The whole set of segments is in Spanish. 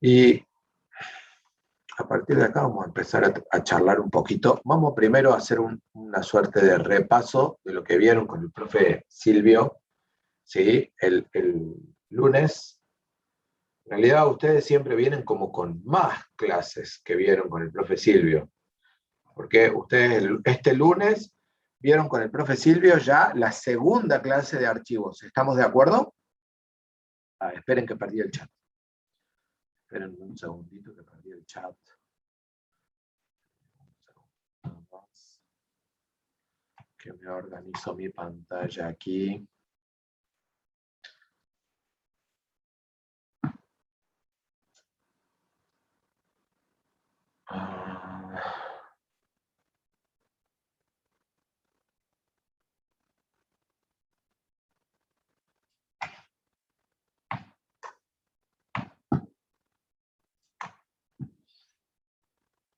Y a partir de acá vamos a empezar a charlar un poquito. Vamos primero a hacer una suerte de repaso de lo que vieron con el profe Silvio, ¿sí? El lunes. En realidad ustedes siempre vienen como con más clases que vieron con el profe Silvio, porque ustedes este lunes vieron con el profe Silvio ya la segunda clase de archivos. ¿Estamos de acuerdo? Esperen que perdí el chat. Esperen un segundito que perdí el chat. Que me organizo mi pantalla aquí.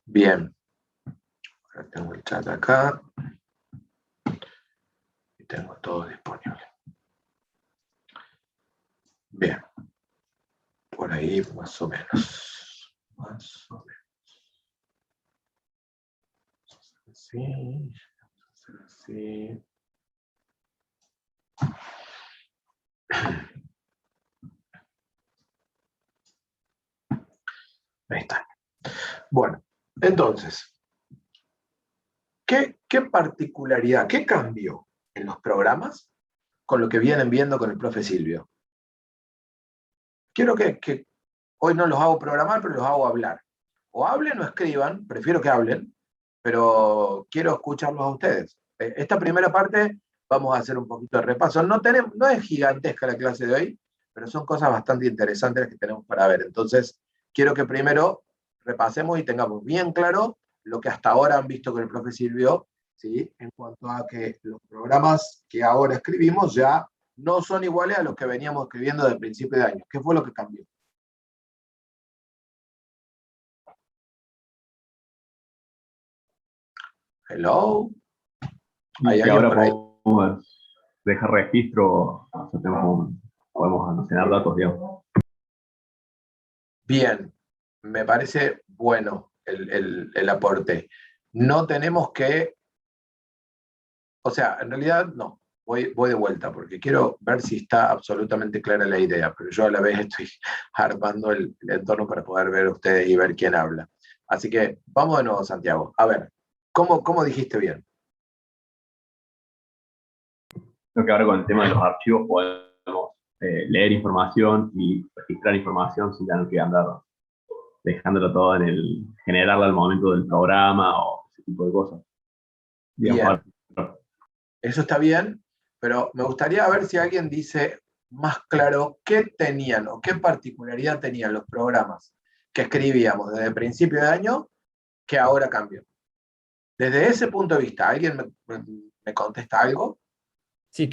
Bien. Ahora tengo el chat acá. Y tengo todo disponible. Bien. Por ahí más o menos. Más o menos. Así. Así. Ahí está. Bueno, entonces, ¿qué particularidad, qué cambió en los programas con lo que vienen viendo con el profe Silvio? Quiero que hoy no los hago programar, pero los hago hablar. O hablen o escriban, prefiero que hablen, pero quiero escucharlos a ustedes. Esta primera parte vamos a hacer un poquito de repaso. No es gigantesca la clase de hoy, pero son cosas bastante interesantes que tenemos para ver. Entonces, quiero que primero repasemos y tengamos bien claro lo que hasta ahora han visto con el profe Silvio, ¿sí? En cuanto a que los programas que ahora escribimos ya no son iguales a los que veníamos escribiendo desde el principio de año. ¿Qué fue lo que cambió? Hello. Y que ahora podemos dejar registro, o sea, podemos almacenar datos, digamos. Bien, me parece bueno el aporte. No tenemos que, o sea, en realidad no, voy de vuelta porque quiero ver si está absolutamente clara la idea, pero yo a la vez estoy armando el entorno para poder ver ustedes y ver quién habla. Así que vamos de nuevo, Santiago. A ver, ¿cómo dijiste bien? Creo que ahora con el tema de los archivos podemos leer información y registrar información sin tener que andar dejándolo todo generarla al momento del programa o ese tipo de cosas. Digamos, Bien, eso está bien, pero me gustaría ver si alguien dice más claro qué tenían o qué particularidad tenían los programas que escribíamos desde el principio de año que ahora cambió. Desde ese punto de vista, ¿alguien me contesta algo? Sí,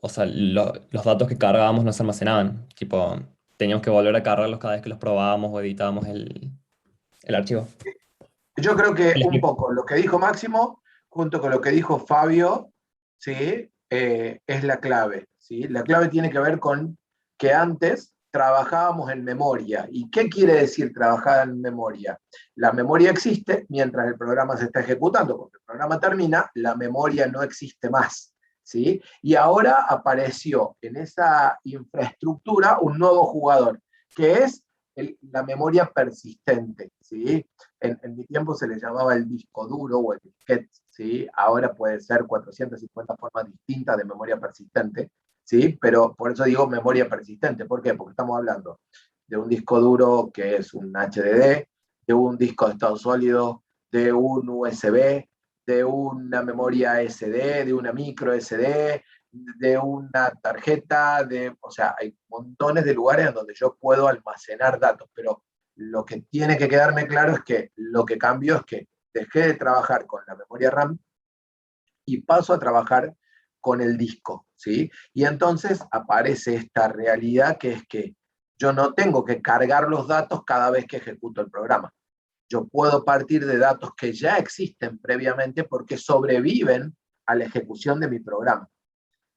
o sea, los datos que cargábamos no se almacenaban. Tipo, teníamos que volver a cargarlos cada vez que los probábamos o editábamos el archivo. Yo creo que un poco lo que dijo Máximo, junto con lo que dijo Fabio, ¿sí? Es la clave. ¿Sí? La clave tiene que ver con que antes trabajábamos en memoria. ¿Y qué quiere decir trabajar en memoria? La memoria existe mientras el programa se está ejecutando. Cuando el programa termina, la memoria no existe más. ¿Sí? Y ahora apareció en esa infraestructura un nuevo jugador, que es la memoria persistente. ¿Sí? En mi tiempo se le llamaba el disco duro o el disquete, ¿sí? Ahora puede ser 450 formas distintas de memoria persistente, ¿sí? Pero por eso digo memoria persistente. ¿Por qué? Porque estamos hablando de un disco duro que es un HDD, de un disco de estado sólido, de un USB, de una memoria SD, de una micro SD, de una tarjeta, o sea, hay montones de lugares en donde yo puedo almacenar datos, pero lo que tiene que quedarme claro es que lo que cambió es que dejé de trabajar con la memoria RAM y paso a trabajar con el disco, ¿sí? Y entonces aparece esta realidad que es que yo no tengo que cargar los datos cada vez que ejecuto el programa. Yo puedo partir de datos que ya existen previamente porque sobreviven a la ejecución de mi programa.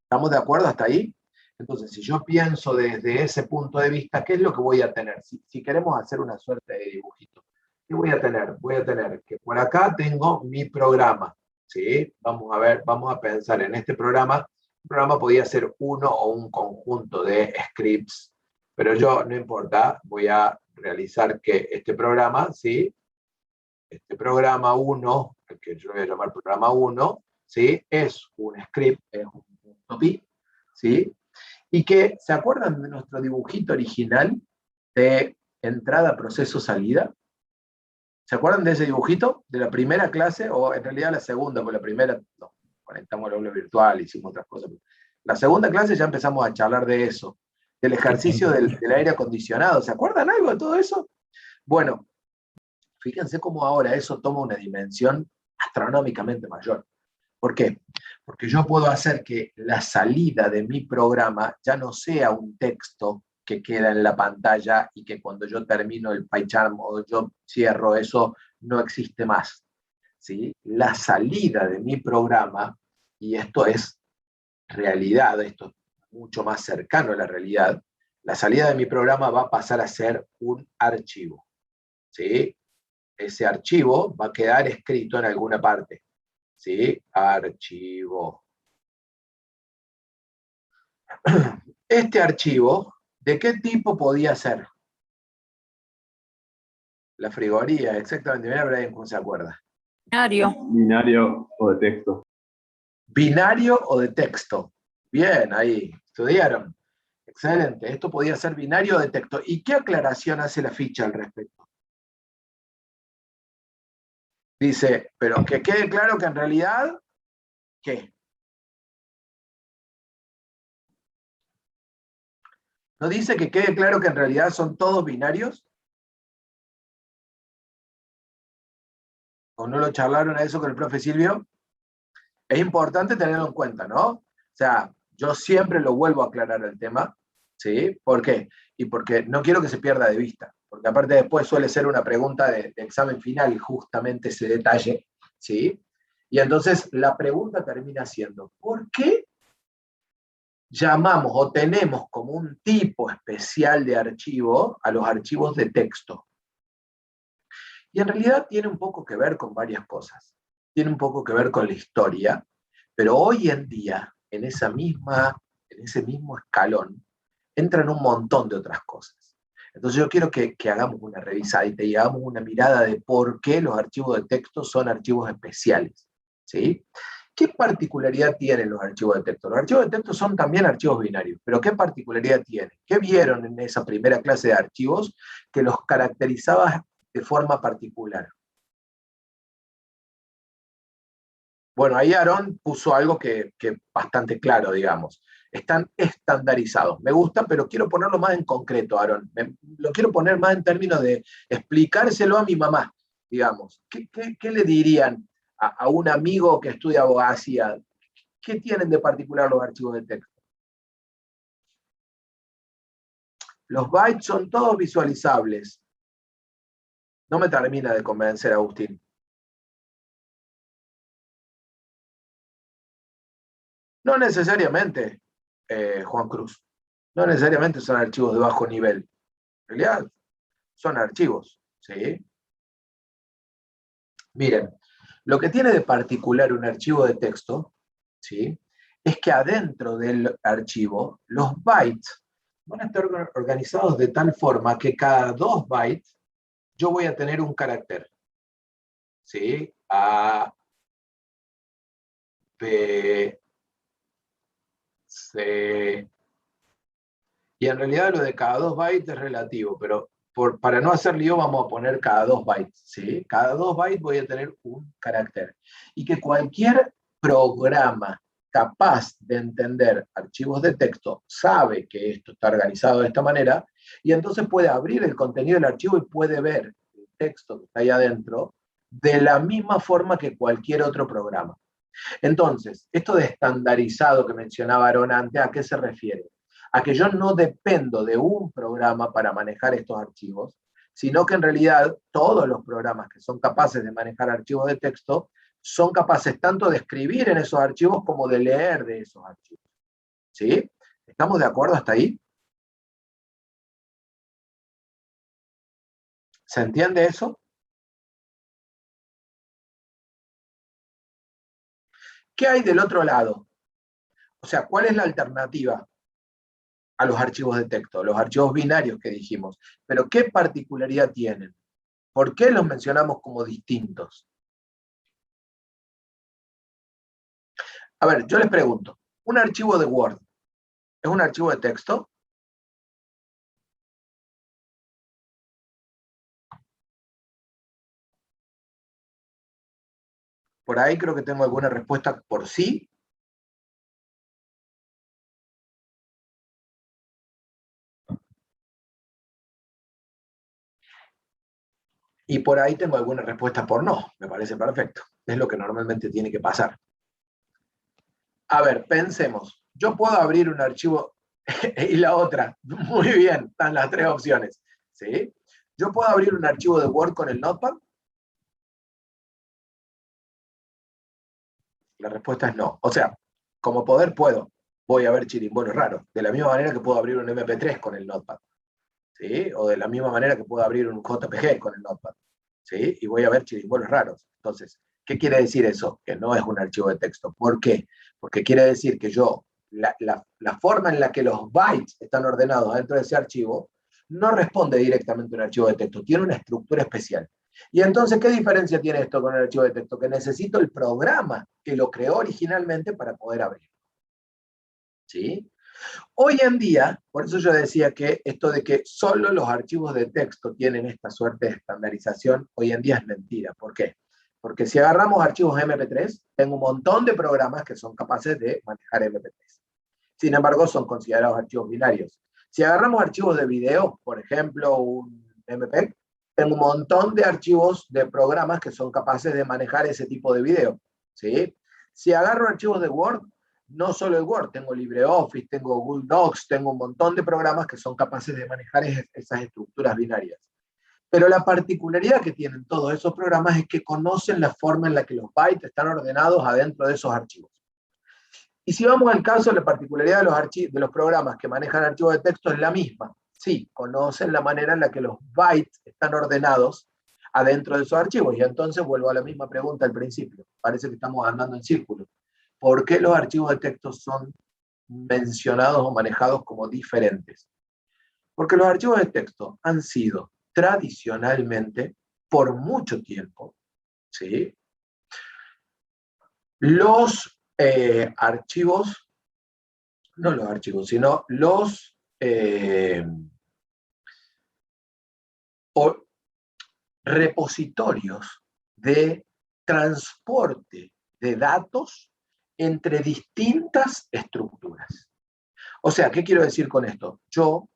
¿Estamos de acuerdo hasta ahí? Entonces, si yo pienso desde ese punto de vista, ¿qué es lo que voy a tener? Si queremos hacer una suerte de dibujito, ¿qué voy a tener? Voy a tener que por acá tengo mi programa, ¿sí? Vamos a ver, vamos a pensar en este programa. Un programa podía ser uno o un conjunto de scripts, pero yo, no importa, voy a realizar que este programa, ¿sí? Este programa 1, que yo voy a llamar programa 1, ¿sí? Es un script, es un punto .pi, ¿sí? Y que, ¿se acuerdan de nuestro dibujito original de entrada, proceso, salida? ¿Se acuerdan de ese dibujito? De la primera clase, o en realidad la segunda, porque la primera no, conectamos el aula virtual, hicimos otras cosas. La segunda clase ya empezamos a charlar de eso, del ejercicio del aire acondicionado. ¿Se acuerdan algo de todo eso? Bueno, fíjense cómo ahora eso toma una dimensión astronómicamente mayor. ¿Por qué? Porque yo puedo hacer que la salida de mi programa ya no sea un texto que queda en la pantalla y que cuando yo termino el PyCharm o yo cierro eso, no existe más. ¿Sí? La salida de mi programa, y esto es realidad, esto es mucho más cercano a la realidad, la salida de mi programa va a pasar a ser un archivo. ¿Sí? Ese archivo va a quedar escrito en alguna parte. ¿Sí? Archivo. Este archivo, ¿de qué tipo podía ser? La frigoría, exactamente. Mira, Brian, ¿cómo se acuerda? Binario. Binario o de texto. Binario o de texto. Bien, ahí, estudiaron. Excelente. Esto podía ser binario o de texto. ¿Y qué aclaración hace la ficha al respecto? Dice, pero que quede claro que en realidad, ¿qué? ¿No dice que quede claro que en realidad son todos binarios? ¿O no lo charlaron a eso con el profe Silvio? Es importante tenerlo en cuenta, ¿no? O sea, yo siempre lo vuelvo a aclarar el tema, ¿sí? ¿Por qué? Y porque no quiero que se pierda de vista, porque aparte después suele ser una pregunta de examen final justamente ese detalle, ¿sí? Y entonces la pregunta termina siendo, ¿por qué llamamos o tenemos como un tipo especial de archivo a los archivos de texto? Y en realidad tiene un poco que ver con varias cosas. Tiene un poco que ver con la historia, pero hoy en día, en ese mismo escalón, entran un montón de otras cosas. Entonces yo quiero que hagamos una revisadita y hagamos una mirada de por qué los archivos de texto son archivos especiales. ¿Sí? ¿Qué particularidad tienen los archivos de texto? Los archivos de texto son también archivos binarios, pero ¿qué particularidad tienen? ¿Qué vieron en esa primera clase de archivos que los caracterizaba de forma particular? Bueno, ahí Aarón puso algo que bastante claro, digamos. Están estandarizados. Me gusta, pero quiero ponerlo más en concreto, Aarón. Lo quiero poner más en términos de explicárselo a mi mamá, digamos. ¿Qué le dirían a un amigo que estudia abogacía? ¿Qué tienen de particular los archivos de texto? Los bytes son todos visualizables. No me termina de convencer, Agustín. No necesariamente, Juan Cruz. No necesariamente son archivos de bajo nivel. En realidad, son archivos. ¿Sí? Miren, lo que tiene de particular un archivo de texto, ¿sí? Es que adentro del archivo, los bytes van a estar organizados de tal forma que cada 2 bytes yo voy a tener un carácter. ¿Sí? A, B, C. Y en realidad lo de cada 2 bytes es relativo, pero para no hacer lío vamos a poner cada 2 bytes. ¿Sí? Cada 2 bytes voy a tener un carácter. Y que cualquier programa capaz de entender archivos de texto sabe que esto está organizado de esta manera y entonces puede abrir el contenido del archivo y puede ver el texto que está ahí adentro de la misma forma que cualquier otro programa. Entonces, esto de estandarizado que mencionaba Aarón antes, ¿a qué se refiere? A que yo no dependo de un programa para manejar estos archivos, sino que en realidad todos los programas que son capaces de manejar archivos de texto son capaces tanto de escribir en esos archivos como de leer de esos archivos. ¿Sí? ¿Estamos de acuerdo hasta ahí? ¿Se entiende eso? ¿Qué hay del otro lado? O sea, ¿cuál es la alternativa a los archivos de texto, los archivos binarios que dijimos? Pero ¿qué particularidad tienen? ¿Por qué los mencionamos como distintos? A ver, yo les pregunto, ¿un archivo de Word es un archivo de texto? Por ahí creo que tengo alguna respuesta por sí. Y por ahí tengo alguna respuesta por no. Me parece perfecto. Es lo que normalmente tiene que pasar. A ver, pensemos. Yo puedo abrir un archivo y la otra. Muy bien, están las tres opciones. ¿Sí? Yo puedo abrir un archivo de Word con el Notepad. La respuesta es no. O sea, como poder puedo. Voy a ver chirimbolos raros. De la misma manera que puedo abrir un MP3 con el Notepad. ¿Sí? O de la misma manera que puedo abrir un JPG con el Notepad. ¿Sí? Y voy a ver chirimbolos raros. Entonces, ¿qué quiere decir eso? Que no es un archivo de texto. ¿Por qué? Porque quiere decir que yo, la forma en la que los bytes están ordenados dentro de ese archivo, no responde directamente a un archivo de texto, tiene una estructura especial. Y entonces, ¿qué diferencia tiene esto con el archivo de texto? Que necesito el programa que lo creó originalmente para poder abrirlo. ¿Sí? Hoy en día, por eso yo decía que esto de que solo los archivos de texto tienen esta suerte de estandarización, hoy en día es mentira. ¿Por qué? Porque si agarramos archivos MP3, tengo un montón de programas que son capaces de manejar MP3. Sin embargo, son considerados archivos binarios. Si agarramos archivos de video, por ejemplo, un MP, tengo un montón de archivos de programas que son capaces de manejar ese tipo de video. ¿Sí? Si agarro archivos de Word, no solo el Word, tengo LibreOffice, tengo Google Docs, tengo un montón de programas que son capaces de manejar esas estructuras binarias. Pero la particularidad que tienen todos esos programas es que conocen la forma en la que los bytes están ordenados adentro de esos archivos. Y si vamos al caso, la particularidad de los programas que manejan archivos de texto es la misma. Sí, conocen la manera en la que los bytes están ordenados adentro de esos archivos. Y entonces vuelvo a la misma pregunta al principio. Parece que estamos andando en círculo. ¿Por qué los archivos de texto son mencionados o manejados como diferentes? Porque los archivos de texto han sido tradicionalmente, por mucho tiempo, ¿sí? Los archivos, no los archivos, sino los repositorios de transporte de datos entre distintas estructuras. O sea, ¿qué quiero decir con esto? Yo,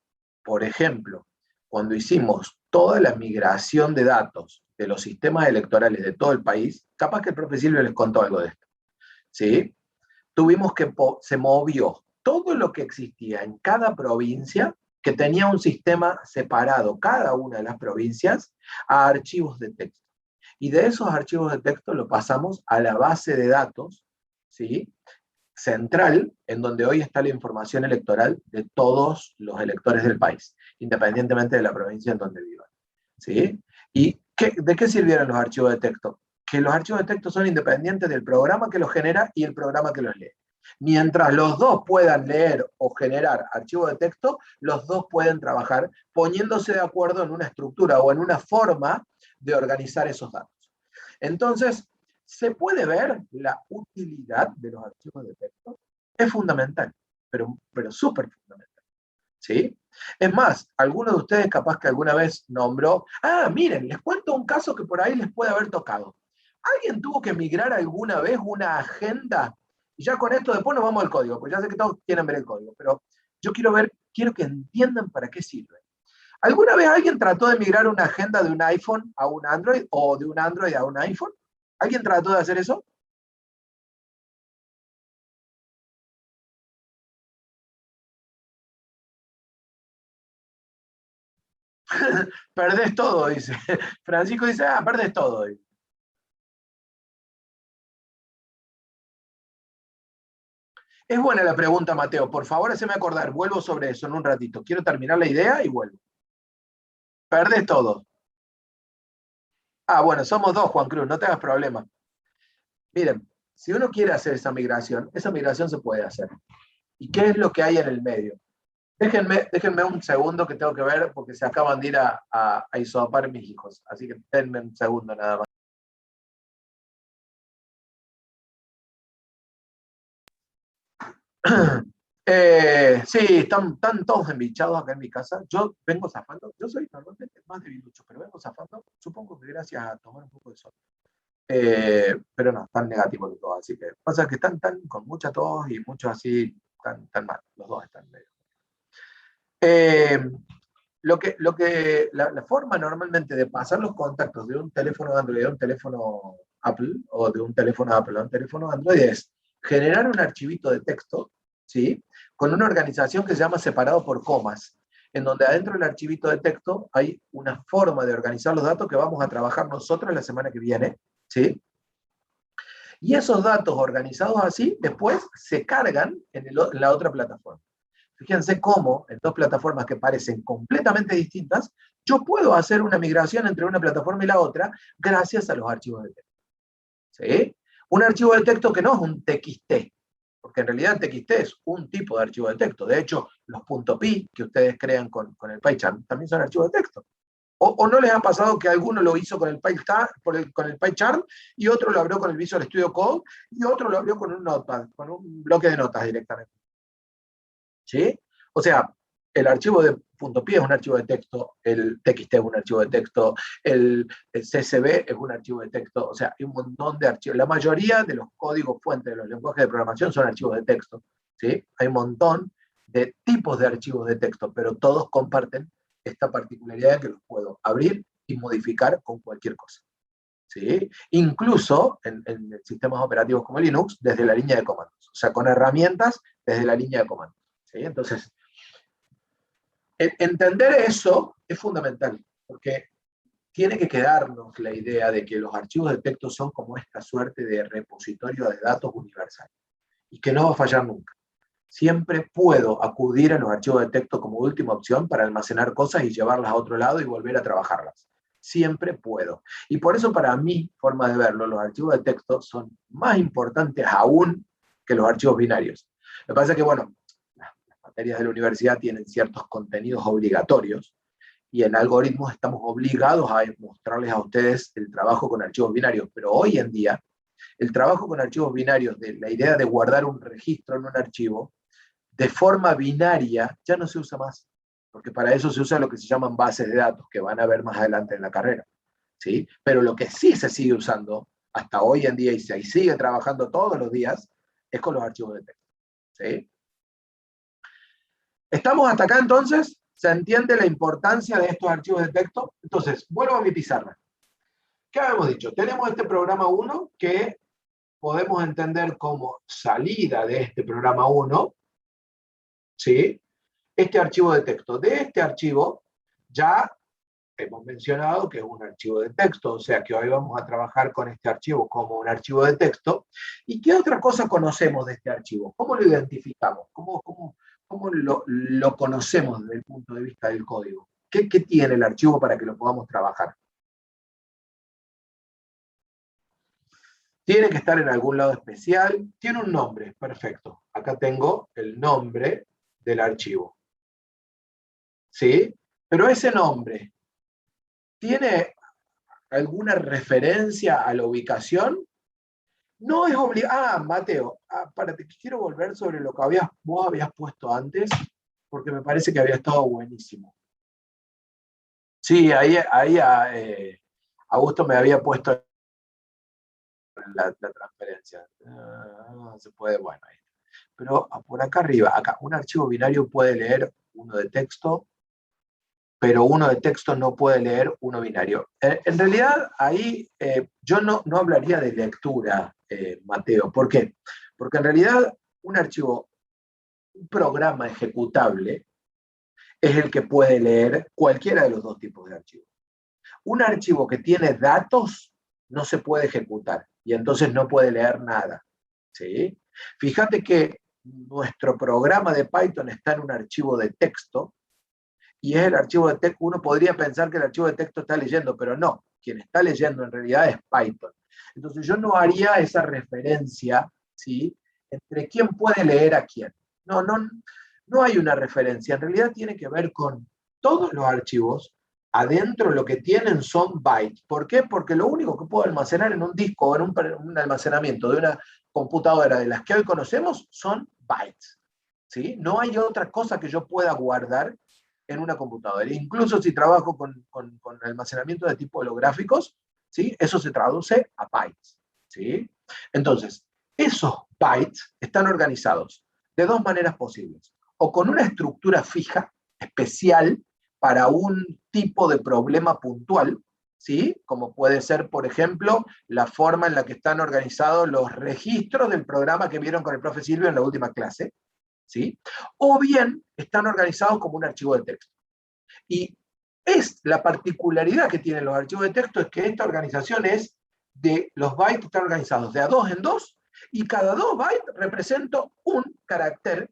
por ejemplo, cuando hicimos toda la migración de datos de los sistemas electorales de todo el país, capaz que el profe Silvio les contó algo de esto, ¿sí? Tuvimos que se movió todo lo que existía en cada provincia, que tenía un sistema separado, cada una de las provincias, a archivos de texto. Y de esos archivos de texto lo pasamos a la base de datos, ¿sí? Central, en donde hoy está la información electoral de todos los electores del país, independientemente de la provincia en donde vivan. ¿Sí? ¿Y de qué sirvieron los archivos de texto? Que los archivos de texto son independientes del programa que los genera y el programa que los lee. Mientras los dos puedan leer o generar archivos de texto, los dos pueden trabajar poniéndose de acuerdo en una estructura o en una forma de organizar esos datos. Entonces, se puede ver la utilidad de los archivos de texto. Es fundamental, pero súper fundamental. ¿Sí? Es más, alguno de ustedes capaz que alguna vez nombró, miren, les cuento un caso que por ahí les puede haber tocado. ¿Alguien tuvo que migrar alguna vez una agenda? Y ya con esto después nos vamos al código, porque ya sé que todos quieren ver el código, pero yo quiero que entiendan para qué sirve. ¿Alguna vez alguien trató de migrar una agenda de un iPhone a un Android o de un Android a un iPhone? ¿Alguien trató de hacer eso? Perdés todo, dice. Francisco dice, perdés todo. Dice. Es buena la pregunta, Mateo. Por favor, haceme acordar. Vuelvo sobre eso en un ratito. Quiero terminar la idea y vuelvo. Perdés todo. Ah, bueno, somos dos, Juan Cruz, no te hagas problema. Miren, si uno quiere hacer esa migración se puede hacer. ¿Y qué es lo que hay en el medio? Déjenme un segundo que tengo que ver porque se acaban de ir a hisopar mis hijos. Así que denme un segundo nada más. Sí, están todos embichados acá en mi casa. Yo vengo zafando. Yo soy normalmente más debilucho, pero vengo zafando. Supongo que gracias a tomar un poco de sol. Pero no, tan negativo que todo. Así que pasa que están con mucha tos y mucho así, tan mal. Los dos están medio. La forma normalmente de pasar los contactos de un teléfono Android a un teléfono Apple, o de un teléfono Apple a un teléfono Android, es generar un archivito de texto, ¿sí? Con una organización que se llama separado por comas, en donde adentro del archivito de texto hay una forma de organizar los datos que vamos a trabajar nosotros la semana que viene, ¿sí? Y esos datos organizados así, después se cargan en la otra plataforma. Fíjense cómo en dos plataformas que parecen completamente distintas, yo puedo hacer una migración entre una plataforma y la otra gracias a los archivos de texto. ¿Sí? Un archivo de texto que no es un TXT, porque en realidad TXT es un tipo de archivo de texto. De hecho, los .pi que ustedes crean con el PyCharm también son archivos de texto. ¿O no les ha pasado que alguno lo hizo con el PyCharm y otro lo abrió con el Visual Studio Code y otro lo abrió con un Notepad, con un bloque de notas directamente? ¿Sí? O sea, el archivo de .py es un archivo de texto, el TXT es un archivo de texto, el CSV es un archivo de texto, o sea, hay un montón de archivos. La mayoría de los códigos fuentes de los lenguajes de programación son archivos de texto, ¿sí? Hay un montón de tipos de archivos de texto, pero todos comparten esta particularidad de que los puedo abrir y modificar con cualquier cosa, ¿sí? Incluso en sistemas operativos como Linux, desde la línea de comandos, o sea, con herramientas desde la línea de comandos, ¿sí? Entonces, entender eso es fundamental, porque tiene que quedarnos la idea de que los archivos de texto son como esta suerte de repositorio de datos universal, y que no va a fallar nunca. Siempre puedo acudir a los archivos de texto como última opción para almacenar cosas y llevarlas a otro lado y volver a trabajarlas. Siempre puedo. Y por eso, para mi forma de verlo, los archivos de texto son más importantes aún que los archivos binarios. Lo que pasa es que, bueno, las materias de la universidad tienen ciertos contenidos obligatorios y en algoritmos estamos obligados a mostrarles a ustedes el trabajo con archivos binarios, pero hoy en día el trabajo con archivos binarios, de la idea de guardar un registro en un archivo, de forma binaria ya no se usa más, porque para eso se usa lo que se llaman bases de datos, que van a ver más adelante en la carrera, ¿sí? Pero lo que sí se sigue usando hasta hoy en día y se sigue trabajando todos los días es con los archivos de texto, ¿sí? ¿Estamos hasta acá entonces? ¿Se entiende la importancia de estos archivos de texto? Entonces, vuelvo a mi pizarra. ¿Qué habíamos dicho? Tenemos este programa 1 que podemos entender como salida de este programa 1, ¿sí? Este archivo de texto. De este archivo ya hemos mencionado que es un archivo de texto, o sea que hoy vamos a trabajar con este archivo como un archivo de texto. ¿Y qué otra cosa conocemos de este archivo? ¿Cómo lo identificamos? ¿Cómo lo conocemos desde el punto de vista del código? ¿Qué tiene el archivo para que lo podamos trabajar? Tiene que estar en algún lado especial, tiene un nombre, perfecto. Acá tengo el nombre del archivo. ¿Sí? Pero ese nombre, ¿tiene alguna referencia a la ubicación? No es obligado. Ah, Mateo, párate, quiero volver sobre lo que vos habías puesto antes, porque me parece que había estado buenísimo. Sí, ahí Augusto me había puesto la transferencia. Se puede, bueno, ahí. Pero por acá arriba, acá, un archivo binario puede leer uno de texto, pero uno de texto no puede leer uno binario. En realidad, ahí yo no hablaría de lectura, Mateo. ¿Por qué? Porque en realidad un archivo, un programa ejecutable, es el que puede leer cualquiera de los dos tipos de archivos. Un archivo que tiene datos no se puede ejecutar y entonces no puede leer nada, ¿sí? Fíjate que nuestro programa de Python está en un archivo de texto, y es el archivo de texto, uno podría pensar que el archivo de texto está leyendo, pero no, quien está leyendo en realidad es Python. Entonces yo no haría esa referencia, ¿sí?, entre quién puede leer a quién. No hay una referencia, en realidad tiene que ver con todos los archivos, adentro lo que tienen son bytes. ¿Por qué? Porque lo único que puedo almacenar en un disco o en un almacenamiento de una computadora de las que hoy conocemos son bytes, ¿sí? No hay otra cosa que yo pueda guardar en una computadora. Incluso si trabajo con almacenamiento de tipo holográficos, ¿sí?, eso se traduce a bytes, ¿sí? Entonces, esos bytes están organizados de dos maneras posibles. O con una estructura fija, especial, para un tipo de problema puntual, ¿sí?, como puede ser, por ejemplo, la forma en la que están organizados los registros del programa que vieron con el profe Silvio en la última clase, ¿sí?, o bien están organizados como un archivo de texto. Y es la particularidad que tienen los archivos de texto, es que esta organización es de los bytes, están organizados de a 2 en 2, y cada 2 bytes representa un carácter,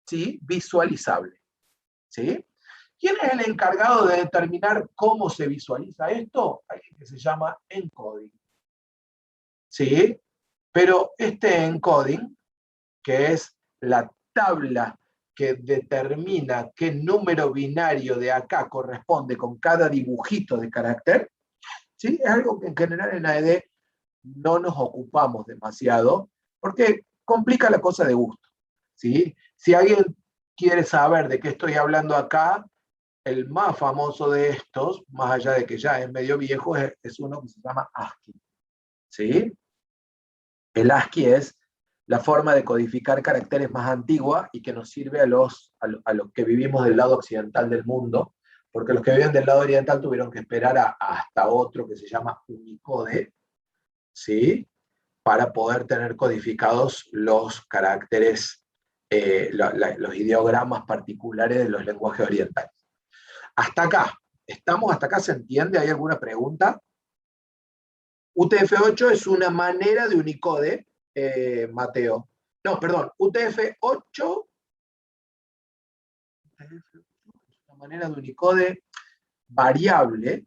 ¿sí?, visualizable, ¿sí? ¿Quién es el encargado de determinar cómo se visualiza esto? Alguien que se llama encoding, ¿sí? Pero este encoding, que es la tabla que determina qué número binario de acá corresponde con cada dibujito de carácter, ¿sí?, es algo que en general en AED no nos ocupamos demasiado, porque complica la cosa de gusto, ¿sí? Si alguien quiere saber de qué estoy hablando acá, el más famoso de estos, más allá de que ya es medio viejo, es uno que se llama ASCII, ¿sí? El ASCII es la forma de codificar caracteres más antigua y que nos sirve a los que vivimos del lado occidental del mundo, porque los que viven del lado oriental tuvieron que esperar hasta otro que se llama Unicode, ¿sí?, para poder tener codificados los caracteres, los ideogramas particulares de los lenguajes orientales. Hasta acá, ¿estamos hasta acá? ¿Se entiende? ¿Hay alguna pregunta? UTF-8 es una manera de Unicode, Mateo. No, perdón, UTF-8 es una manera de Unicode variable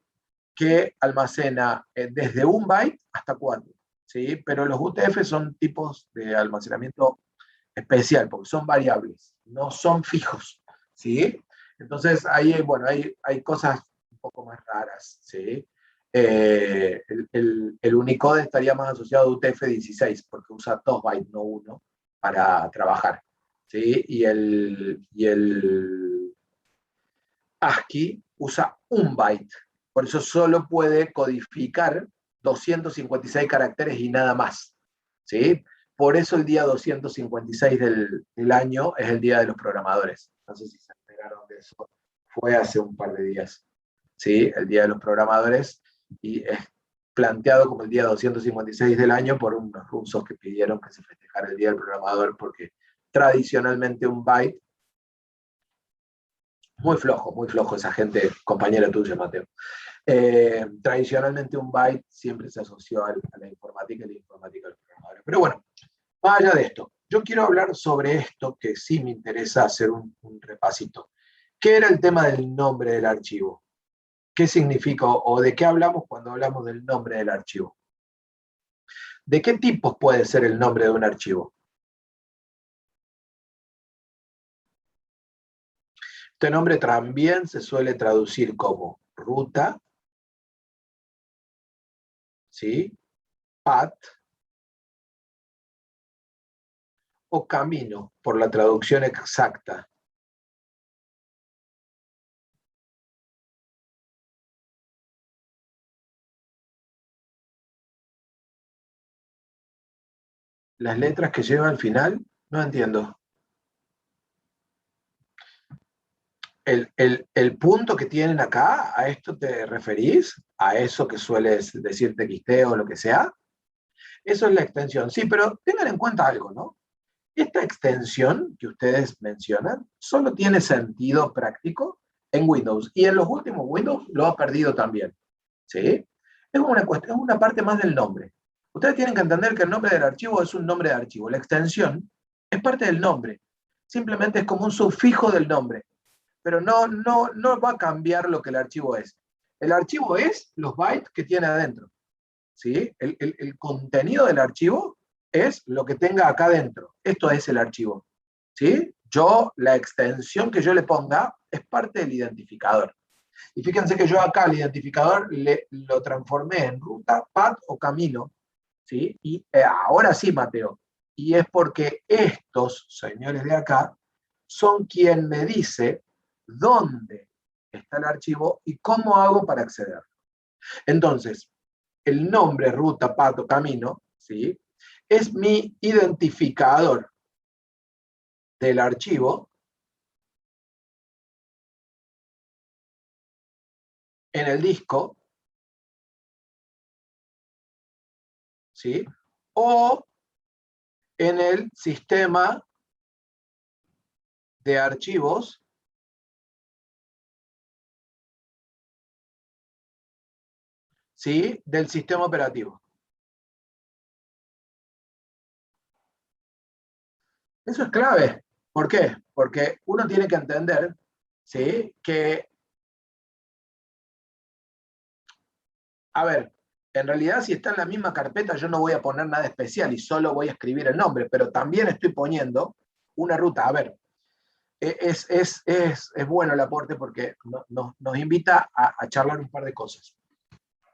que almacena desde 1 byte hasta 4, ¿sí? Pero los UTF son tipos de almacenamiento especial, porque son variables, no son fijos, ¿sí? Entonces, ahí, bueno, hay cosas un poco más raras, ¿sí? El Unicode estaría más asociado a UTF-16, porque usa 2 bytes, no 1, para trabajar, ¿sí? Y el ASCII usa 1 byte, por eso solo puede codificar 256 caracteres y nada más, ¿sí? Por eso el día 256 del año es el Día de los Programadores. No sé si se enteraron de eso. Fue hace un par de días, ¿sí? El Día de los Programadores, y es planteado como el día 256 del año por unos rusos que pidieron que se festejara el Día del Programador, porque tradicionalmente un byte, muy flojo esa gente, compañero tuyo, Mateo. Tradicionalmente un byte siempre se asoció a la informática y la informática a los programadores. Pero bueno, más allá de esto, yo quiero hablar sobre esto que sí me interesa hacer un repasito. ¿Qué era el tema del nombre del archivo? ¿Qué significa o de qué hablamos cuando hablamos del nombre del archivo? ¿De qué tipos puede ser el nombre de un archivo? Este nombre también se suele traducir como ruta, ¿sí?, path o camino, por la traducción exacta. Las letras que lleva al final, no entiendo. El punto que tienen acá, ¿a esto te referís? ¿A eso que sueles decir TXT o lo que sea? Eso es la extensión. Sí, pero tengan en cuenta algo, ¿no? Esta extensión que ustedes mencionan solo tiene sentido práctico en Windows, y en los últimos Windows lo ha perdido también, ¿sí? Es una parte más del nombre. Ustedes tienen que entender que el nombre del archivo es un nombre de archivo. La extensión Es parte del nombre. Simplemente es como un sufijo del nombre. Pero no va a cambiar lo que el archivo es. El archivo es los bytes que tiene adentro. ¿Sí? El contenido del archivo es lo que tenga acá adentro. Esto es el archivo. ¿Sí? La extensión que yo le ponga es parte del identificador. Y fíjense que yo acá el identificador lo transformé en ruta, path o camino. ¿Sí? Y ahora sí, Mateo. Y es porque estos señores de acá son quien me dice dónde está el archivo y cómo hago para acceder. Entonces, el nombre, ruta, path o camino, ¿sí? Es mi identificador del archivo en el disco, ¿sí? O en el sistema de archivos ¿sí? Del sistema operativo. Eso es clave. ¿Por qué? Porque uno tiene que entender ¿sí? Que, a ver, en realidad si está en la misma carpeta yo no voy a poner nada especial y solo voy a escribir el nombre, pero también estoy poniendo una ruta. A ver, es bueno el aporte porque nos invita a charlar un par de cosas.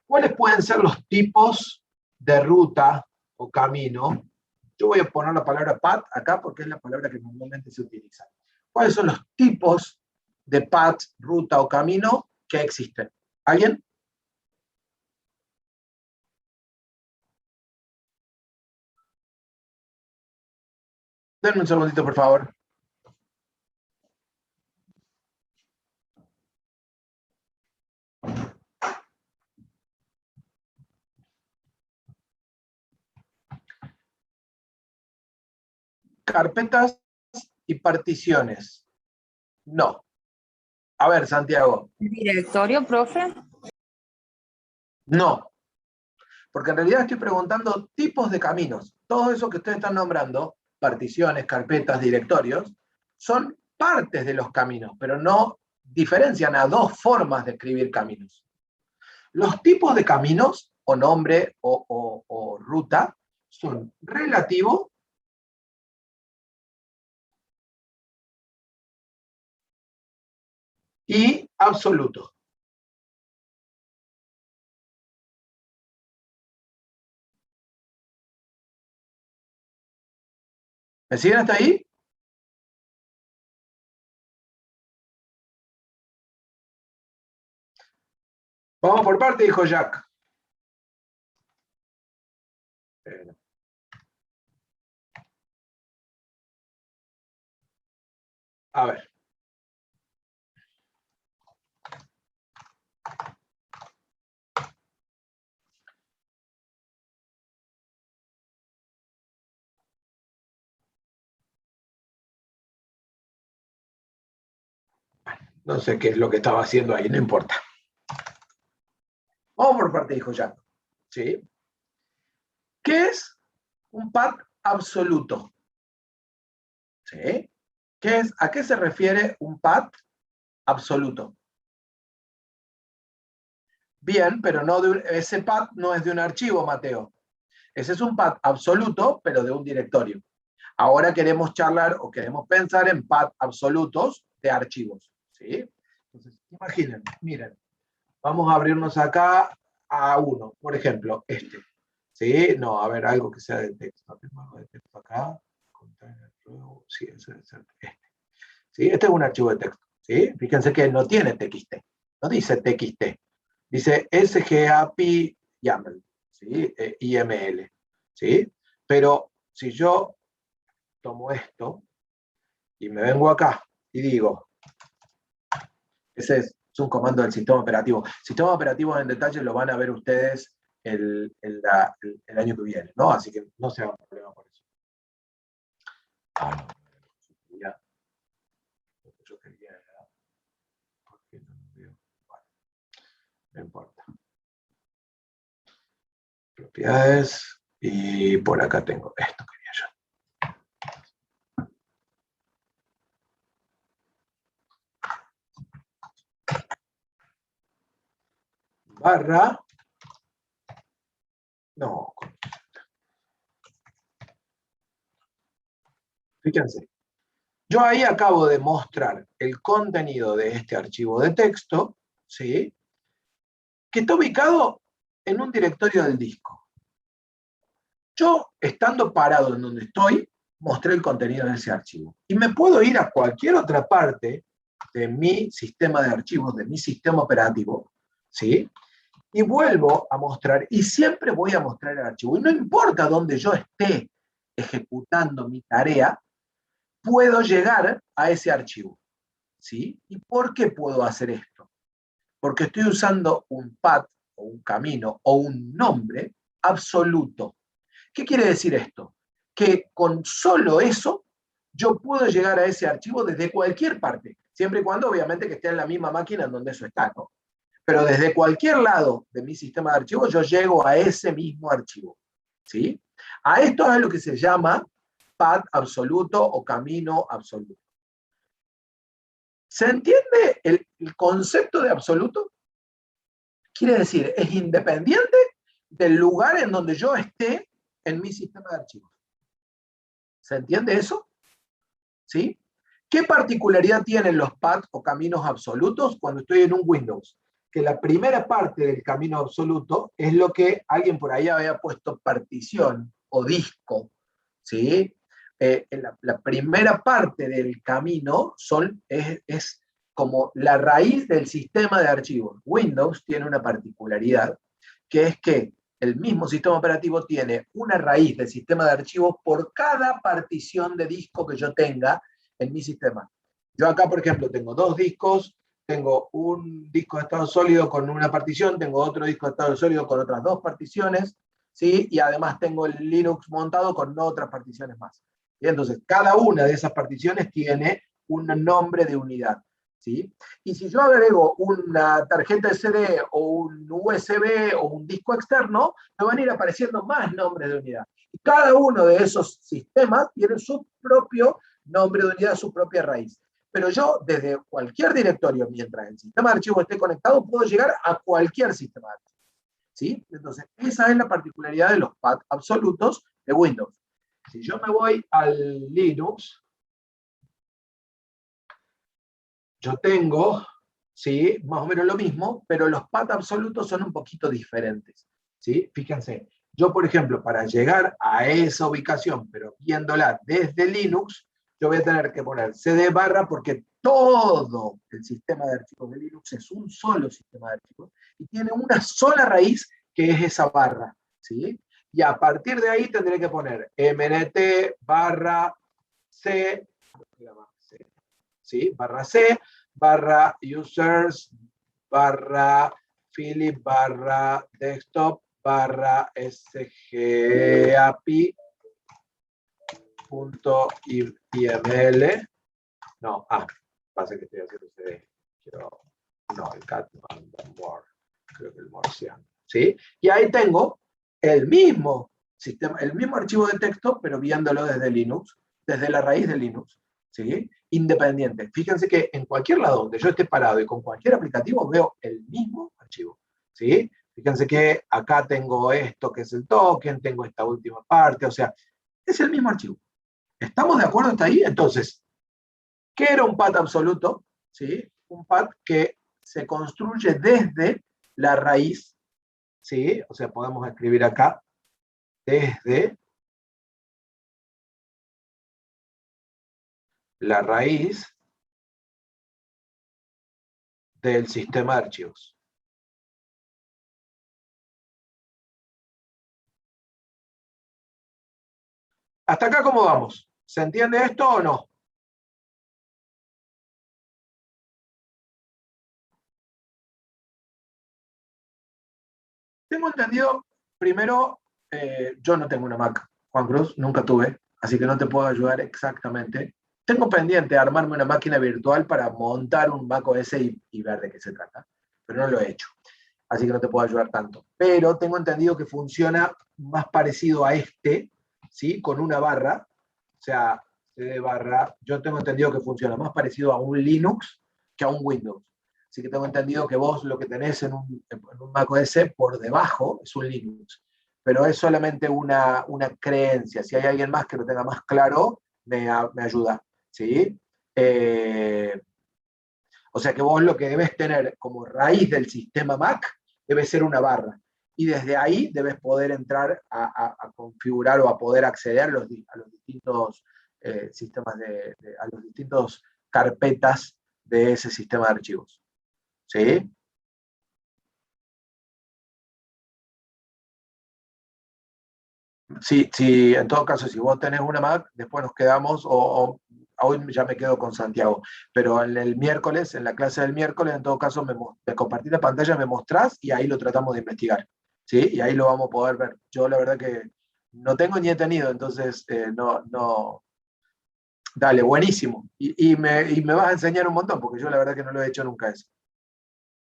¿Cuáles pueden ser los tipos de ruta o camino? Yo voy a poner la palabra path acá porque es la palabra que normalmente se utiliza. ¿Cuáles son los tipos de path, ruta o camino que existen? ¿Alguien? Denme un segundito, por favor. Carpetas y particiones. No. A ver, Santiago. ¿Directorio, profe? No. Porque en realidad estoy preguntando tipos de caminos. Todo eso que ustedes están nombrando, particiones, carpetas, directorios, son partes de los caminos, pero no diferencian a dos formas de escribir caminos. Los tipos de caminos, o nombre o ruta, son relativo y absoluto. ¿Me siguen hasta ahí? Vamos por parte, dijo Jack. A ver. No sé qué es lo que estaba haciendo ahí, no importa. Vamos por parte, dijo Jack. ¿Sí? ¿Qué es un path absoluto? ¿Sí? ¿A qué se refiere un path absoluto? Bien, pero ese path no es de un archivo, Mateo. Ese es un path absoluto, pero de un directorio. Ahora queremos charlar o queremos pensar en path absolutos de archivos. ¿Sí? Entonces, imaginen, miren, vamos a abrirnos acá a uno, por ejemplo, este. ¿Sí? No, a ver, algo que sea de texto. Tengo algo de texto acá. Sí, ese debe ser este. ¿Sí? Este es un archivo de texto. ¿Sí? Fíjense que no tiene TXT. No dice TXT. Dice SGAPI YAML. ¿Sí? IML. ¿Sí? Pero si yo tomo esto y me vengo acá y digo, ese es un comando del sistema operativo. Sistema operativo en detalle lo van a ver ustedes el año que viene, ¿no? Así que no se hagan problema por eso. Yo quería, porque no veo. Bueno, no importa. Propiedades, y por acá tengo esto, quería yo. barra, no, fíjense. Yo ahí acabo de mostrar el contenido de este archivo de texto, ¿sí? Que está ubicado en un directorio del disco. Yo, estando parado en donde estoy, mostré el contenido de ese archivo. Y me puedo ir a cualquier otra parte de mi sistema de archivos, de mi sistema operativo, ¿sí? Y vuelvo a mostrar, y siempre voy a mostrar el archivo. Y no importa dónde yo esté ejecutando mi tarea, puedo llegar a ese archivo, ¿sí? ¿Y por qué puedo hacer esto? Porque estoy usando un path, o un camino, o un nombre absoluto. ¿Qué quiere decir esto? Que con solo eso, yo puedo llegar a ese archivo desde cualquier parte, siempre y cuando obviamente que esté en la misma máquina en donde eso está, ¿no? Pero desde cualquier lado de mi sistema de archivos, yo llego a ese mismo archivo, ¿sí? A esto es lo que se llama path absoluto o camino absoluto. ¿Se entiende el concepto de absoluto? Quiere decir, es independiente del lugar en donde yo esté en mi sistema de archivos. ¿Se entiende eso? ¿Sí? ¿Qué particularidad tienen los paths o caminos absolutos cuando estoy en un Windows? Que la primera parte del camino absoluto es lo que alguien por ahí había puesto partición o disco, ¿sí? La primera parte del camino es como la raíz del sistema de archivos. Windows tiene una particularidad, que es que el mismo sistema operativo tiene una raíz del sistema de archivos por cada partición de disco que yo tenga en mi sistema. Yo acá, por ejemplo, tengo dos discos, tengo un disco de estado sólido con una partición, tengo otro disco de estado sólido con otras dos particiones, ¿sí? Y además tengo el Linux montado con otras particiones más. Y entonces, cada una de esas particiones tiene un nombre de unidad, ¿sí? Y si yo agrego una tarjeta SD o un USB o un disco externo, me van a ir apareciendo más nombres de unidad. Y cada uno de esos sistemas tiene su propio nombre de unidad, su propia raíz. Pero yo, desde cualquier directorio, mientras el sistema de archivos esté conectado, puedo llegar a cualquier sistema de archivos, ¿sí? Entonces, esa es la particularidad de los paths absolutos de Windows. Si yo me voy al Linux, yo tengo, ¿sí? Más o menos lo mismo, pero los paths absolutos son un poquito diferentes, ¿sí? Fíjense, yo, por ejemplo, para llegar a esa ubicación, pero viéndola desde Linux, yo voy a tener que poner cd barra, porque todo el sistema de archivos de Linux es un solo sistema de archivos, y tiene una sola raíz, que es esa barra, ¿sí? Y a partir de ahí tendré que poner mnt barra c, ¿sí? Barra C, barra users, barra Philip, barra desktop, barra sgapi, punto iml. No, pasa que estoy haciendo CD. No, el cat, more. Creo que el morciano. ¿Sí? Y ahí tengo el mismo sistema, el mismo archivo de texto, pero viéndolo desde Linux, desde la raíz de Linux, ¿sí? Independiente. Fíjense que en cualquier lado donde yo esté parado y con cualquier aplicativo veo el mismo archivo, ¿sí? Fíjense que acá tengo esto que es el token, tengo esta última parte, o sea, es el mismo archivo. ¿Estamos de acuerdo hasta ahí? Entonces, ¿qué era un path absoluto? ¿Sí? Un path que se construye desde la raíz, ¿sí? O sea, podemos escribir acá, desde la raíz del sistema de archivos. ¿Hasta acá cómo vamos? ¿Se entiende esto o no? Tengo entendido, primero, yo no tengo una Mac, Juan Cruz, nunca tuve, así que no te puedo ayudar exactamente. Tengo pendiente armarme una máquina virtual para montar un Mac OS y ver de qué se trata, pero no lo he hecho, así que no te puedo ayudar tanto. Pero tengo entendido que funciona más parecido a este, ¿sí? Con una barra, o sea, cd barra, yo tengo entendido que funciona más parecido a un Linux que a un Windows. Así que tengo entendido que vos lo que tenés en un macOS por debajo es un Linux. Pero es solamente una creencia. Si hay alguien más que lo tenga más claro, me ayuda. ¿Sí? O sea que vos lo que debes tener como raíz del sistema Mac debe ser una barra. Y desde ahí debes poder entrar a configurar o a poder acceder a los distintos sistemas, a los distintos carpetas de ese sistema de archivos. ¿Sí? Sí, en todo caso, si vos tenés una Mac, después nos quedamos, o hoy ya me quedo con Santiago, pero en el miércoles, en la clase del miércoles, en todo caso, me compartí la pantalla, me mostrás y ahí lo tratamos de investigar. ¿Sí? Y ahí lo vamos a poder ver. Yo la verdad que no tengo ni he tenido, entonces no. Dale, buenísimo. Y me vas a enseñar un montón, porque yo la verdad que no lo he hecho nunca eso.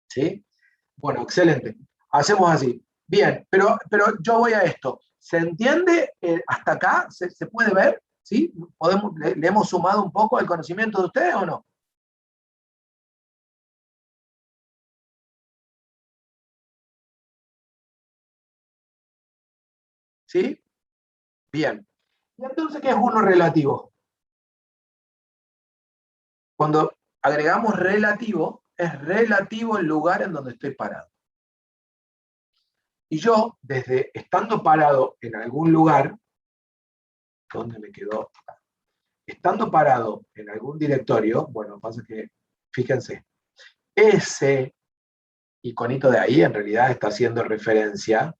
¿Sí? Bueno, excelente. Hacemos así. Bien, pero yo voy a esto. ¿Se entiende hasta acá? ¿Se puede ver? ¿Sí? ¿Le hemos sumado un poco al conocimiento de ustedes o no? ¿Sí? Bien. ¿Y entonces qué es uno relativo? Cuando agregamos relativo, es relativo el lugar en donde estoy parado. Y yo, desde estando parado en algún lugar, ¿dónde me quedó? Estando parado en algún directorio, bueno, pasa que, fíjense, ese iconito de ahí en realidad está haciendo referencia